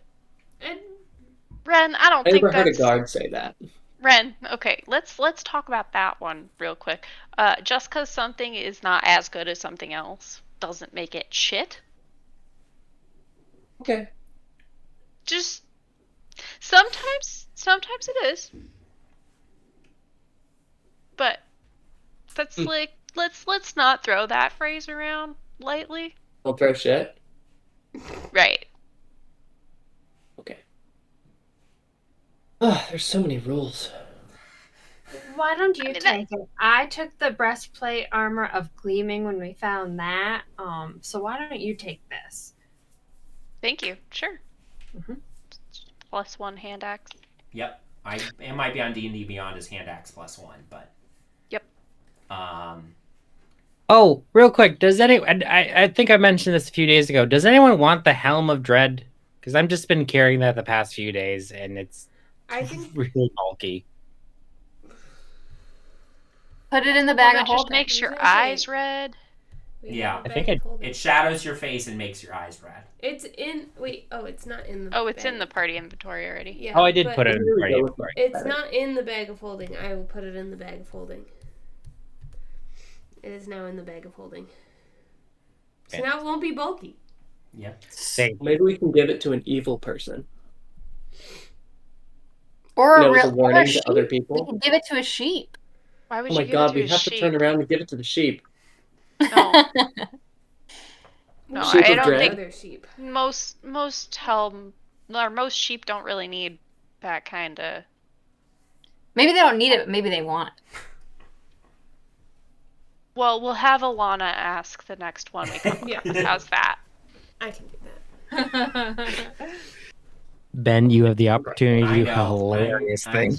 I don't I think never heard a that's... guard say that. Wren, okay, let's talk about that one real quick. Just because something is not as good as something else doesn't make it shit. Okay. Just sometimes it is. But that's like let's not throw that phrase around lightly. Don't throw shit. Right. Okay. There's so many rules. Why don't you I mean, take it? I took the breastplate armor of gleaming when we found that. So why don't you take this? Thank you. Sure. Mhm. +1 hand axe. Yep. It might be on D&D Beyond as hand axe +1, but. Yep. Oh, real quick, does anyone? I think I mentioned this a few days ago. Does anyone want the Helm of Dread? Because I've just been carrying that the past few days, and it's I think really bulky. Put it in the bag Well, of that just holding. makes I was your gonna say- eyes red. we Yeah. have a I think bag of holding. it shadows your face and makes your eyes red. It's in. Wait. Oh, it's not in the. Oh, it's bag. in the party inventory already. Yeah. Oh, I did but put it in Here we the go party with inventory. It's not in the bag of holding. I will put it in the bag of holding. It is now in the bag of holding. So Okay. now it won't be bulky. Yep. Thank you. Maybe we can give it to an evil person. Or You know, a as a real warning or a to sheep. other We people. can give it to a sheep. Why would Oh my you give god, it to we a have sheep? to turn around and give it to the sheep. No. No, Sheep I of don't dread? think Other sheep. most sheep don't really need that kind of. Maybe they don't need it, but maybe they want it. Well, we'll have Olana ask the next one we come Yeah. across. How's that? I can do that. Ben, you have the opportunity to I do know. a hilarious I'm thing.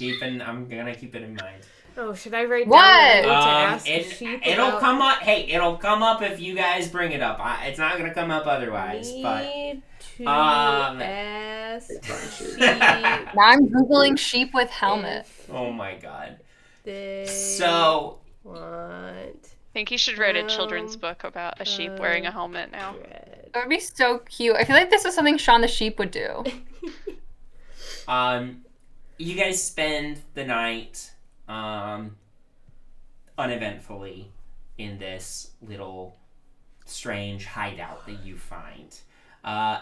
gonna keep it in mind. Oh, should I write What? down that I need to ask the sheep It'll about come up. Hey, it'll come up if you guys bring it up. It's not gonna come up otherwise. But need to ask sheep. Now I'm Googling sheep with helmet. if oh my god. they So want I think you should write a children's book about a sheep wearing a helmet now. bread. That would be so cute. I feel like this is something Shaun the Sheep would do. you guys spend the night uneventfully in this little strange hideout that you find.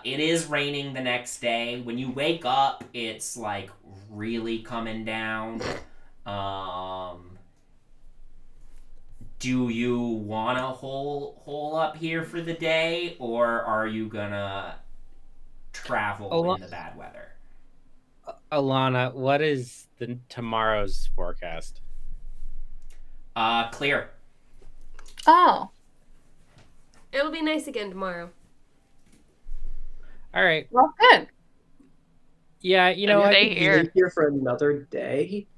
It is raining the next day. When you wake up, it's like really coming down. Do you want to hole up here for the day, or are you gonna travel in the bad weather? Olana, what is the tomorrow's forecast? Clear. Oh. It'll be nice again tomorrow. All right. Well, good. Yeah, you know And what? we Stay can here. stay here for another day.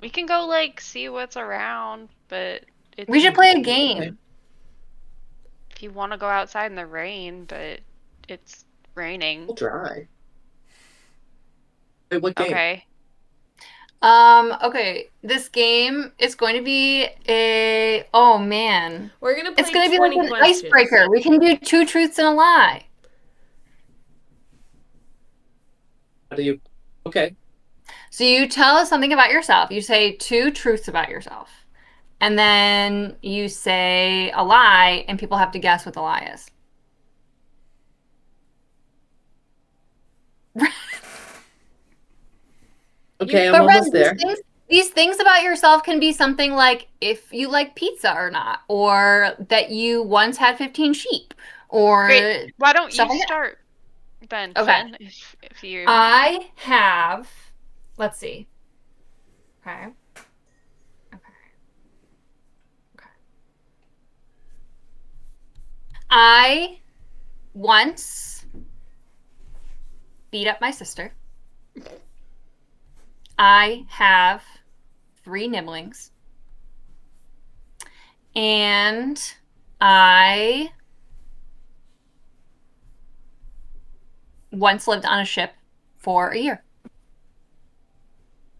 We can go see what's around, but it's, We should play a game. if you want to go outside in the rain, but it's raining. We'll try. Wait, what game? Okay. Okay. This game is going to be oh man. We're gonna play It's going to be like 20 an questions. icebreaker. We can do 2 truths and a lie. How do you? Okay. So you tell us something about yourself. You say 2 truths about yourself. And then you say a lie, and people have to guess what the lie is. Okay, I'm But Ren, almost there. these things about yourself can be something like if you like pizza or not, or that you once had 15 sheep, or Great. Why don't you stuff like that. start then, Okay. Fyn, if you... I have, let's see. Okay. I once beat up my sister. I have 3 nibblings. And I once lived on a ship for a year.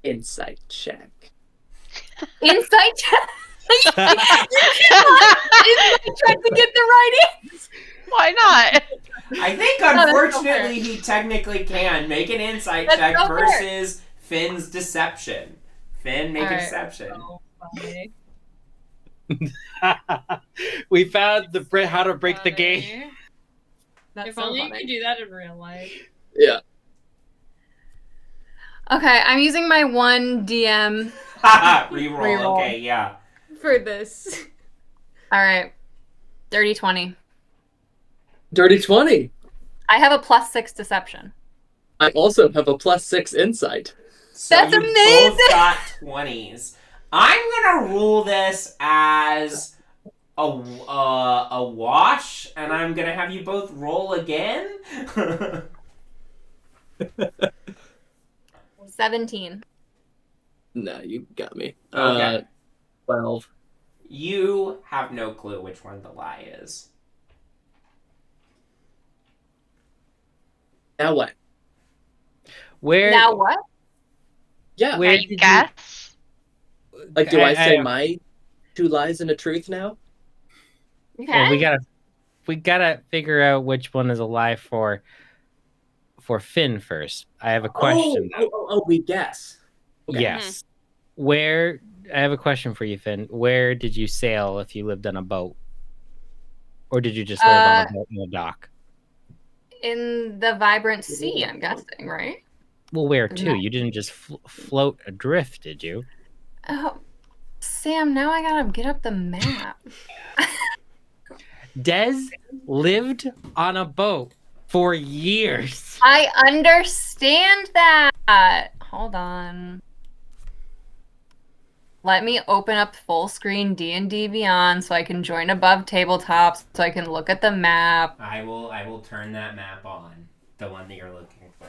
Insight check. Insight check. You cannot insight check to get the right answer. Why not? I think, No, that's so unfortunately, he technically can make an insight That's check so fair. versus Finn's deception. Finn, make a Alright. deception. We found how to break the game. If only you could do that in real life. Yeah. Okay, I'm using my one DM. Reroll. Reroll. Okay, yeah. For this. All right. Dirty 20. Dirty 20. I have a +6 deception. I also have a +6 insight. So That's you amazing! both got 20s. I'm gonna rule this as a wash, and I'm gonna have you both roll again. 17. No, you got me. Okay. 12. You have no clue which one the lie is. Now what? Where? Now what? Yeah. Where Can did you guess? Like, do I say I- my 2 lies and a truth now? Okay. Well, we gotta figure out which one is a lie for Finn first. I have a question. We guess. Okay. Yes. Where? I have a question for you, Finn. Where did you sail if you lived on a boat, or did you just live on a boat in a dock? In the vibrant sea, I'm guessing, right? Well, where to? You didn't just float adrift, did you? Oh, Sam, now I gotta get up the map. Des lived on a boat for years. I understand that. Hold on. Let me open up full screen D&D Beyond so I can join above tabletops so I can look at the map. I will turn that map on, the one that you're looking for.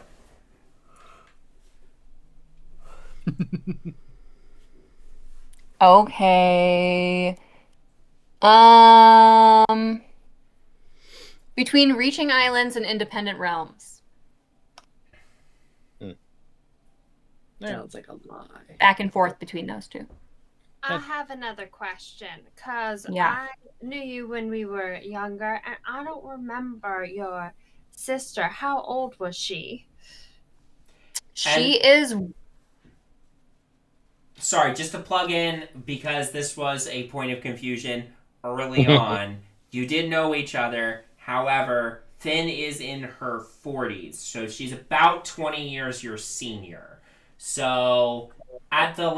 Okay. Between reaching islands and independent realms. Sounds like a lie. Back and forth between those two. I have another question because Yeah. I knew you when we were younger, and I don't remember your sister. How old was she? She is. Sorry, just to plug in, because this was a point of confusion early on. You did know each other. However, Finn is in her 40s, so she's about 20 years your senior. So, at the,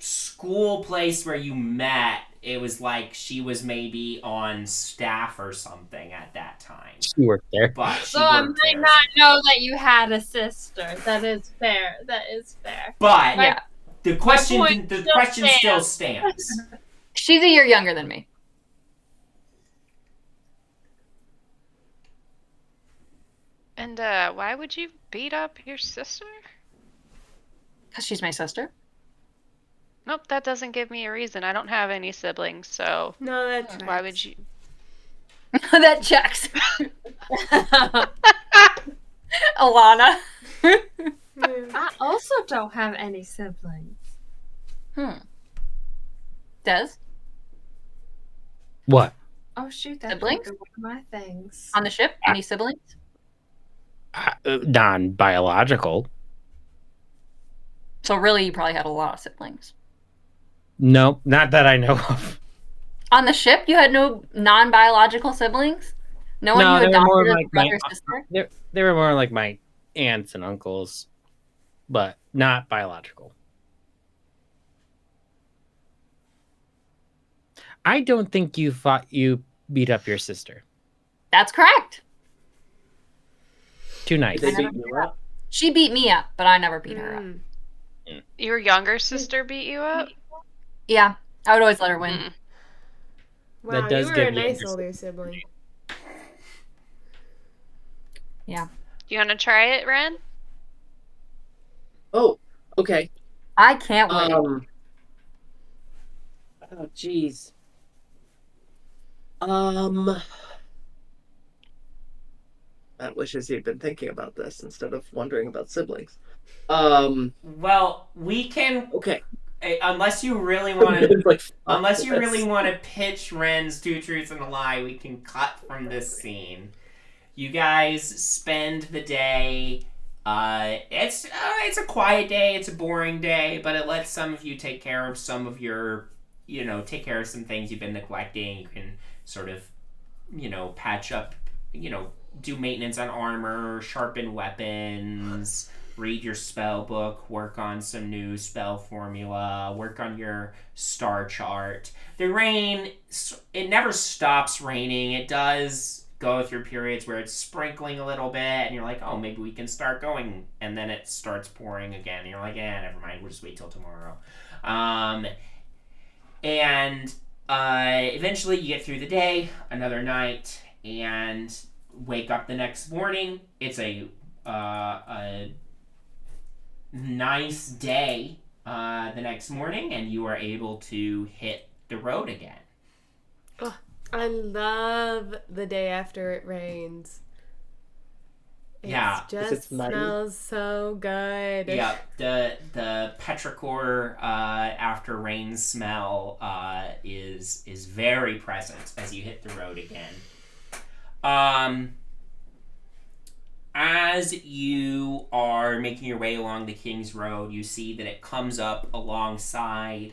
school place where you met, it was like she was maybe on staff or something at that time. She worked there. But she So I worked might there. not know that you had a sister. That is fair. That is fair. But Yeah. the question point still stands. She's a year younger than me. And why would you beat up your sister? Because she's my sister. Nope, that doesn't give me a reason. I don't have any siblings, so No, that's why would you? That checks. Olana. I also don't have any siblings. Des? What? Oh shoot, that's Siblings? one of my things. On the ship? Any siblings? Non-biological. So really, you probably had a lot of siblings. No, not that I know of. On the ship, you had no non-biological siblings? No one No, who they were more adopted like a brother or sister? They were more like my aunts and uncles, but not biological. I don't think you beat up your sister. That's correct. Did Too nice. they beat you up? She beat me up, but I never beat her up. Your younger sister beat you up? Yeah, I would always let her win. Mm. Wow, That does you were give a me nice interest. older sibling. You want to try it, Wren? Oh, okay. I can't wait. Oh, jeez. Matt wishes he'd been thinking about this instead of wondering about siblings. Well, we can, Okay. unless you really want to, Like, unless you really want to pitch Wren's 2 truths and a lie, we can cut from this scene. You guys spend the day. It's a quiet day. It's a boring day, but it lets some of you take care of some of your, take care of some things you've been neglecting. You can sort of, patch up, do maintenance on armor, sharpen weapons, read your spell book, work on some new spell formula, work on your star chart. The rain, it never stops raining. It does go through periods where it's sprinkling a little bit, and you're like, oh, maybe we can start going. And then it starts pouring again. And you're like, never mind, we'll just wait till tomorrow. And eventually you get through the day, another night, and wake up the next morning. It's a nice day the next morning, and you are able to hit the road again. Oh, I love the day after it rains. It just smells so good. Yeah, the petrichor after rain smell is very present as you hit the road again. As you are making your way along the King's Road, you see that it comes up alongside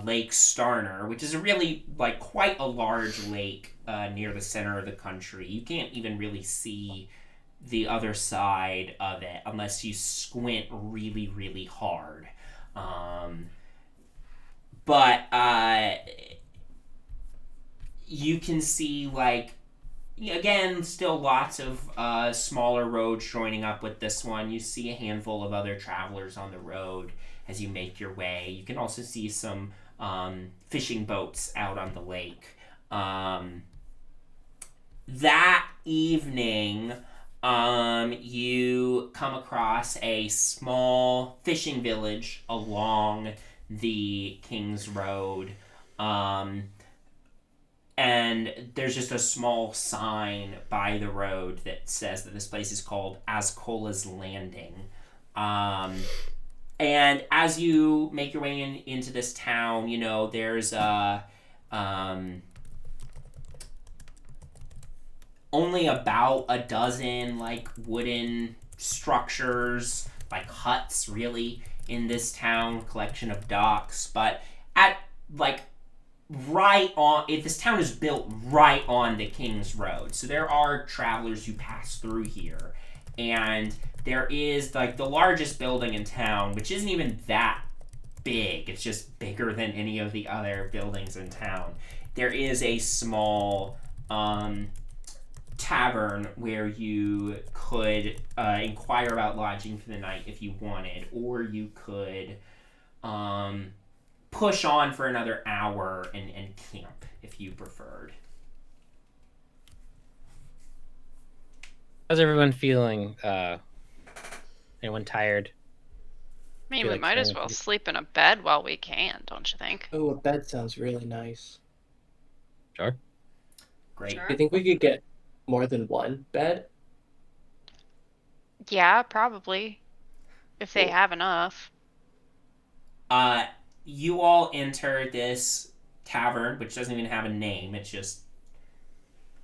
Lake Starner, which is a really, quite a large lake near the center of the country. You can't even really see the other side of it unless you squint really, really hard. But you can see, again, still lots of smaller roads joining up with this one. You see a handful of other travelers on the road as you make your way. You can also see some fishing boats out on the lake. That evening, you come across a small fishing village along the King's Road. And there's just a small sign by the road that says that this place is called Ascola's Landing. And as you make your way into this town, there's only about a dozen, wooden structures, huts, really, in this town, collection of docks. But this town is built right on the King's Road. So there are travelers who pass through here. And there is, the largest building in town, which isn't even that big. It's just bigger than any of the other buildings in town. There is a small tavern where you could inquire about lodging for the night if you wanted, or you could push on for another hour and camp if you preferred. How's everyone feeling? Anyone tired? I mean, we might as well sleep in a bed while we can, don't you think? Oh, a bed sounds really nice. Sure. Great. Do you think we could get more than one bed? Yeah, probably. If they have enough. You all enter this tavern, which doesn't even have a name. It's just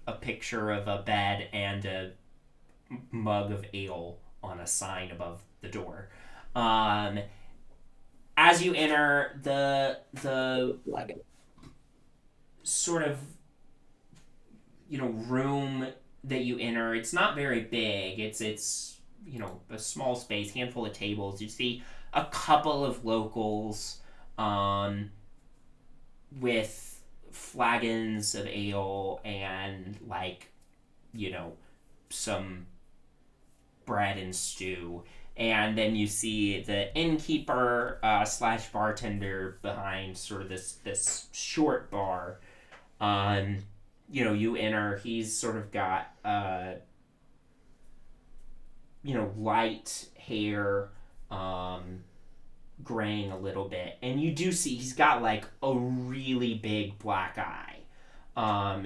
a picture of a bed and a mug of ale on a sign above the door. As you enter the sort of room that you enter, it's not very big. It's a small space, handful of tables. You see a couple of locals with flagons of ale and some bread and stew. And then you see the innkeeper / bartender behind sort of this short bar. You enter, he's sort of got light hair, graying a little bit, and you do see he's got a really big black eye.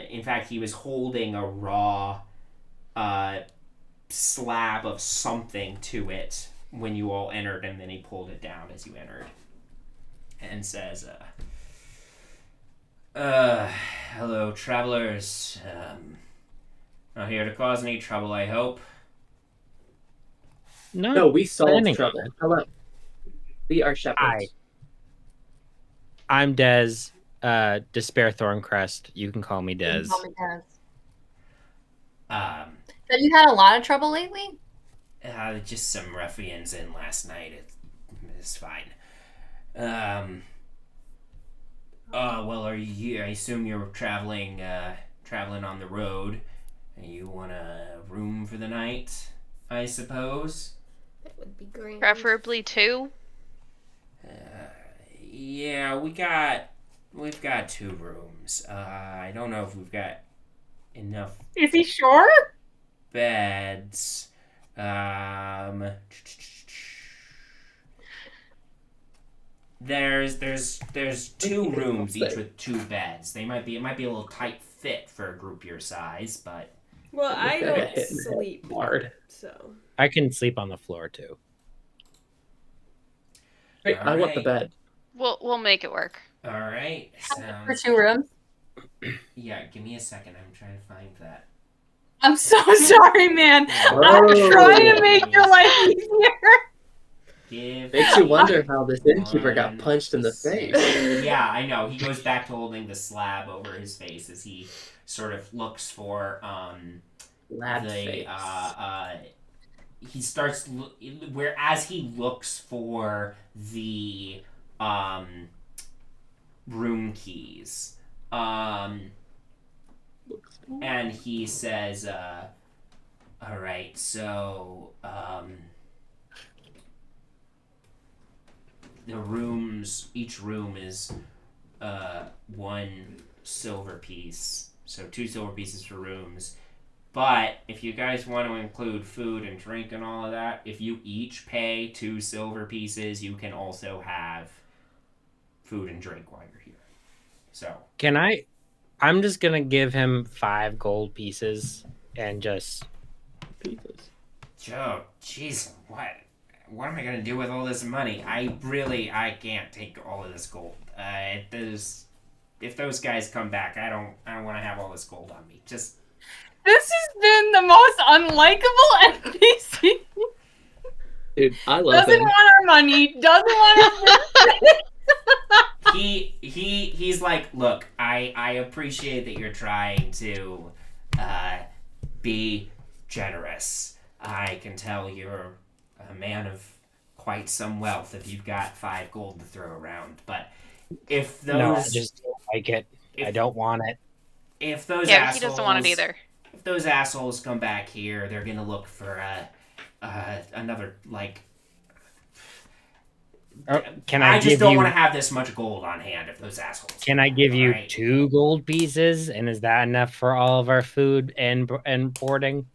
In fact, he was holding a raw slab of something to it when you all entered, and then he pulled it down as you entered and says, hello, travelers. Not here to cause any trouble, I hope. No, we solved trouble. Hello. We are shepherds. I'm Dez, Despair Thorncrest. You can call me Dez. You can call me Dez. Have you had a lot of trouble lately? Just some ruffians in last night. It's fine. Well, I assume you're traveling on the road. You want a room for the night, I suppose? That would be great. Preferably 2. Yeah, we've got 2 rooms. I don't know if we've got enough Is he sure? beds. There's 2 rooms each with 2 beds. It might be a little tight fit for a group your size, but Well, I Gotta don't hit in the sleep, hard. so. I can sleep on the floor too. Hey, I want the Alright. bed. We'll make it work. all right. For 2 rooms. Yeah, give me a second. I'm trying to find that. I'm so sorry, man. I'm Whoa. trying to make your life easier. Makes you wonder how this innkeeper got 1 punched in the face. Yeah, I know. He goes back to holding the slab over his face as he sort of looks for Lad face. he starts whereas he looks for the room keys. And he says, all right, so the rooms, each room is 1 silver piece, so 2 silver pieces for rooms. But if you guys want to include food and drink and all of that, if you each pay 2 silver pieces, you can also have food and drink while you're here. So Can I? I'm just gonna give him 5 gold pieces and just. Pieces. Joe, jeez, what am I gonna do with all this money? I can't take all of this gold. If those guys come back, I don't want to have all this gold on me. Just This has been the most unlikable NPC. Dude, I love Doesn't him. want our money. Doesn't want our. he's like, look, I appreciate that you're trying to be generous. I can tell you're a man of quite some wealth if you've got 5 gold to throw around. But if those No, I just don't like it. I don't want it. if those Yeah, assholes, he doesn't want it either. If those assholes come back here, they're gonna look for another like. Can I I just give don't you? want to have this much gold on hand if those assholes. Can I give you Alright. 2 gold pieces? And is that enough for all of our food and boarding?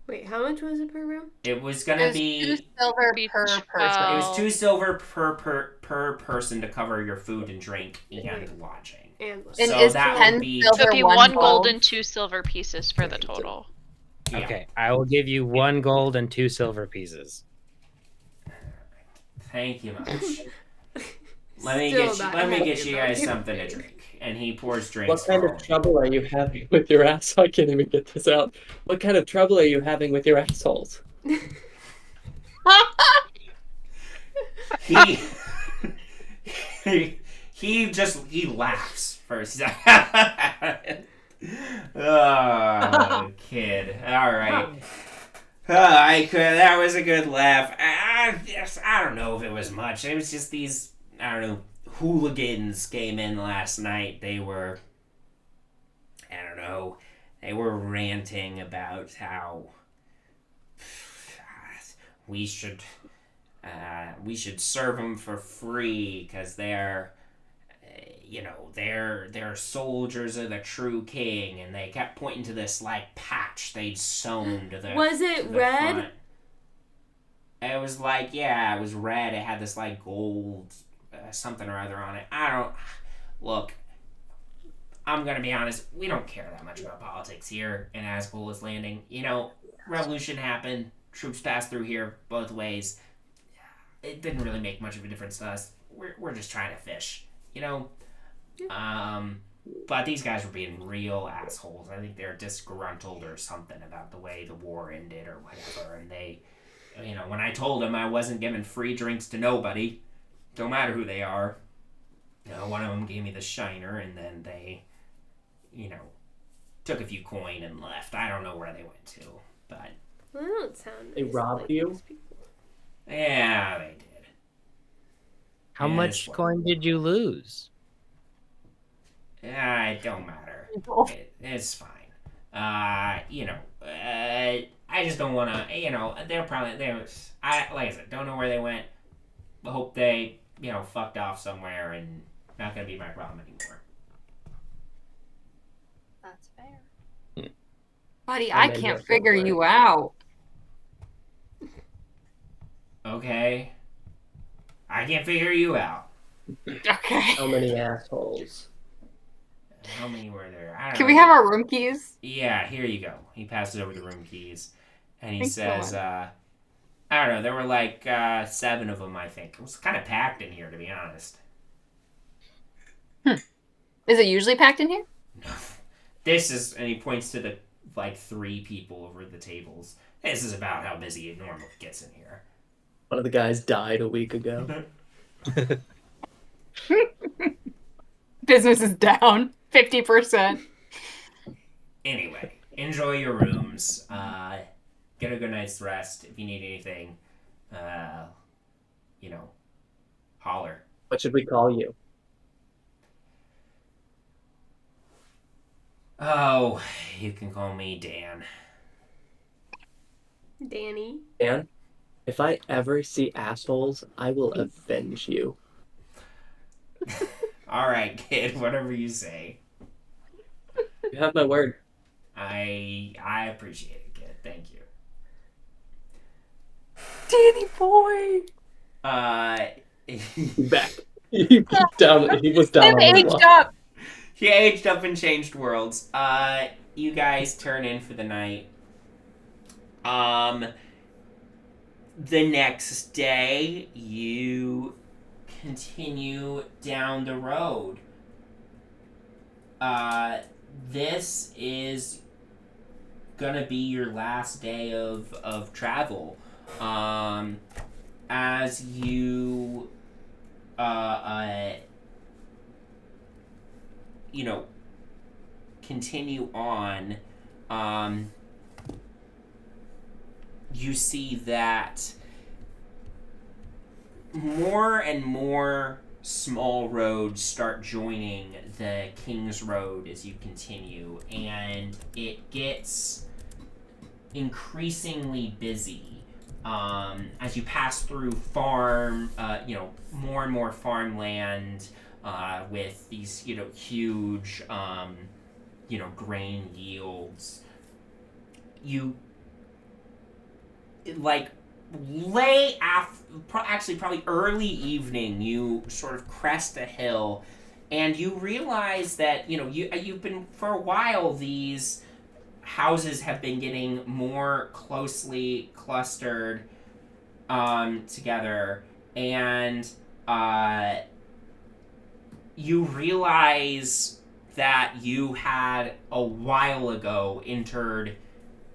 Wait, how much was it per room? It was gonna be. 2 silver Be per 12. person. It was 2 silver per person to cover your food and drink and lodging. And And So is that 10 would be. silver So it'd be 1 1 gold? gold and 2 silver pieces for the total. Yeah. Okay, I will give you 1 gold and 2 silver pieces. Thank you much. Let me Still get you. not Let me happy get you about guys it. something to drink. And he pours drinks. What kind for of all. trouble are you having with your ass? I can't even get this out. What kind of trouble are you having with your assholes? He he laughs first. He's like, oh, kid. All right. That was a good laugh. I don't know if it was much. It was just these, I don't know, hooligans came in last night. They were, I don't know, they were ranting about how we should serve them for free because they're soldiers of the true king, and they kept pointing to this like patch they'd sewn to the. Was to it the red? front. It was like, yeah, it was red. It had this like gold something or other on it. Look. I'm gonna be honest. We don't care that much about politics here in Asgul Landing. Revolution happened. Troops passed through here both ways. It didn't really make much of a difference to us. We're just trying to fish, But these guys were being real assholes. I think they're disgruntled or something about the way the war ended or whatever. And they, when I told them I wasn't giving free drinks to nobody, don't matter who they are. One of them gave me the shiner, and then they, took a few coin and left. I don't know where they went to, but That don't sound They nice, robbed like you? these people. yeah, they did. How Yeah, much this coin did you lose? It don't matter. It's fine. I just don't want to. They're probably like I said, don't know where they went. Hope they fucked off somewhere and not gonna be my problem anymore. That's fair. Buddy, I I made can't that figure work. you out. Okay. I can't figure you out. Okay. How many assholes? How many were there? I don't Can know. we have our room keys? Yeah, here you go. He passes over the room keys, and he Thanks so says, much. I don't know. There were like 7 of them, I think. It was kind of packed in here, to be honest. Is it usually packed in here? This is, and he points to the 3 people over the tables. This is about how busy it normally gets in here. One of the guys died a week ago. Business is down 50%. Anyway, enjoy your rooms. Get a good night's rest. If you need anything, holler. What should we call you? Oh, you can call me Dan. Danny. Dan? If I ever see assholes, I will avenge you. All right, kid. Whatever you say. You have my word. I appreciate it, kid. Thank you. Danny boy. He's back. He was down I'm on the aged block. up. He aged up and changed worlds. You guys turn in for the night. The next day, you continue down the road. This is gonna be your last day of travel. As you, continue on, you see that more and more small roads start joining the King's Road as you continue, and it gets increasingly busy as you pass through more and more farmland with these, huge, grain yields. You probably early evening, you sort of crest a hill, and you realize that you've been, for a while, these houses have been getting more closely clustered together, and you realize that you had a while ago entered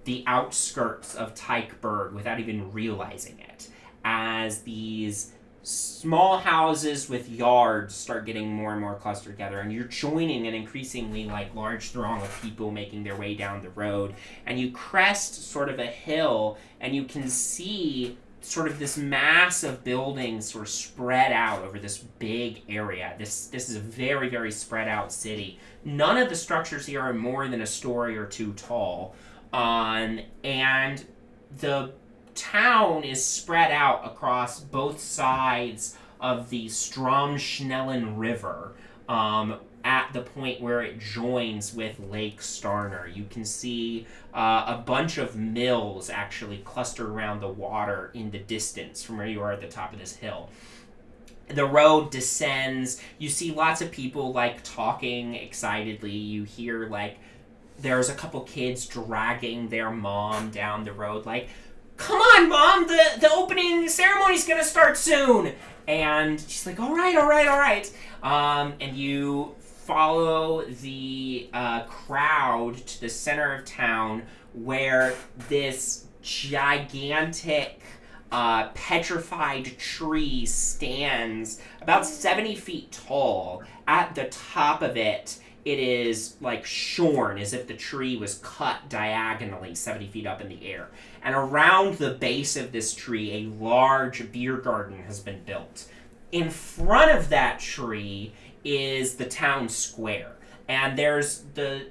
the outskirts of Teichburgh without even realizing it, as these small houses with yards start getting more and more clustered together, and you're joining an increasingly large throng of people making their way down the road, and you crest sort of a hill, and you can see sort of this mass of buildings sort of spread out over this big area. This is a very, very spread out city. None of the structures here are more than a story or two tall. And the town is spread out across both sides of the Stromschnellen River at the point where it joins with Lake Starner. You can see a bunch of mills actually clustered around the water in the distance from where you are at the top of this hill. The road descends. You see lots of people talking excitedly. You hear there's a couple kids dragging their mom down the road, come on, Mom, the opening ceremony's gonna start soon. And she's like, all right. And you follow the crowd to the center of town, where this gigantic petrified tree stands about 70 feet tall. At the top of it it is like shorn, as if the tree was cut diagonally 70 feet up in the air. And around the base of this tree, a large beer garden has been built. In front of that tree is the town square. And there's the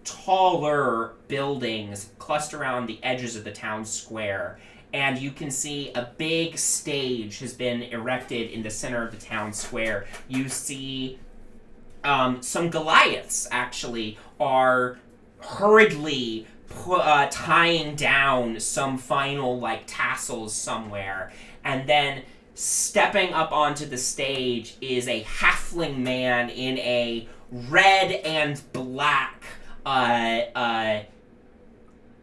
taller buildings clustered around the edges of the town square. And you can see a big stage has been erected in the center of the town square. You see some Goliaths, actually, are hurriedly tying down some final, tassels somewhere. And then stepping up onto the stage is a halfling man in a red and black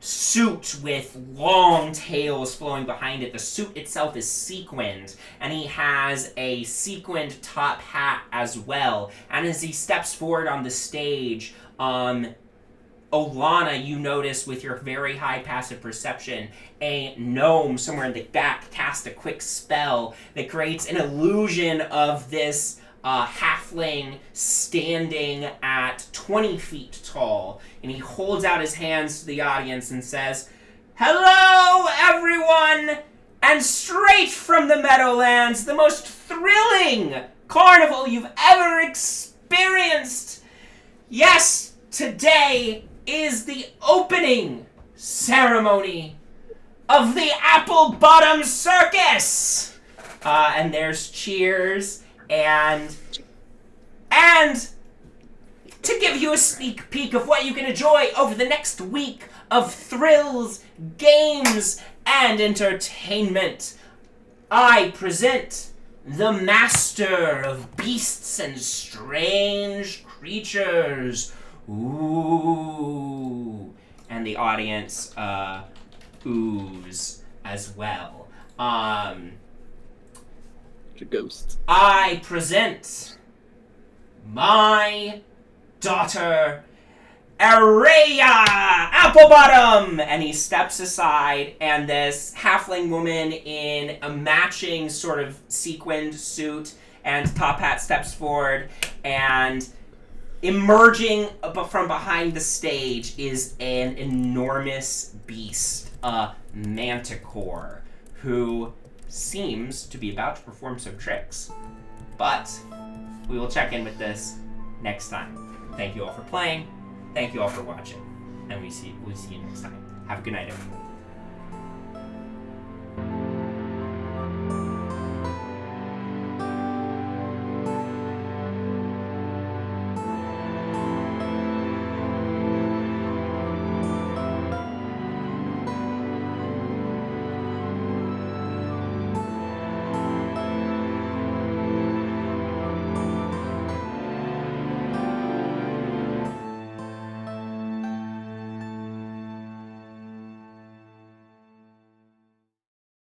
suit with long tails flowing behind it. The suit itself is sequined, and he has a sequined top hat as well. And as he steps forward on the stage, Olana, you notice with your very high passive perception, a gnome somewhere in the back cast a quick spell that creates an illusion of this halfling standing at 20 feet tall, and he holds out his hands to the audience and says, "Hello, everyone, and straight from the Meadowlands, the most thrilling carnival you've ever experienced. Yes, today is the opening ceremony of the Apple Bottom Circus!" And there's cheers. And to give you a sneak peek of what you can enjoy over the next week of thrills, games, and entertainment, I present the master of beasts and strange creatures. Ooh. And the audience oohs as well. Ghost. I present my daughter, Araya Applebottom! And he steps aside, and this halfling woman in a matching sort of sequined suit and top hat steps forward, and emerging from behind the stage is an enormous beast, a manticore, who seems to be about to perform some tricks. But we will check in with this next time. Thank you all for playing. Thank you all for watching. And we'll see you next time. Have a good night, everyone.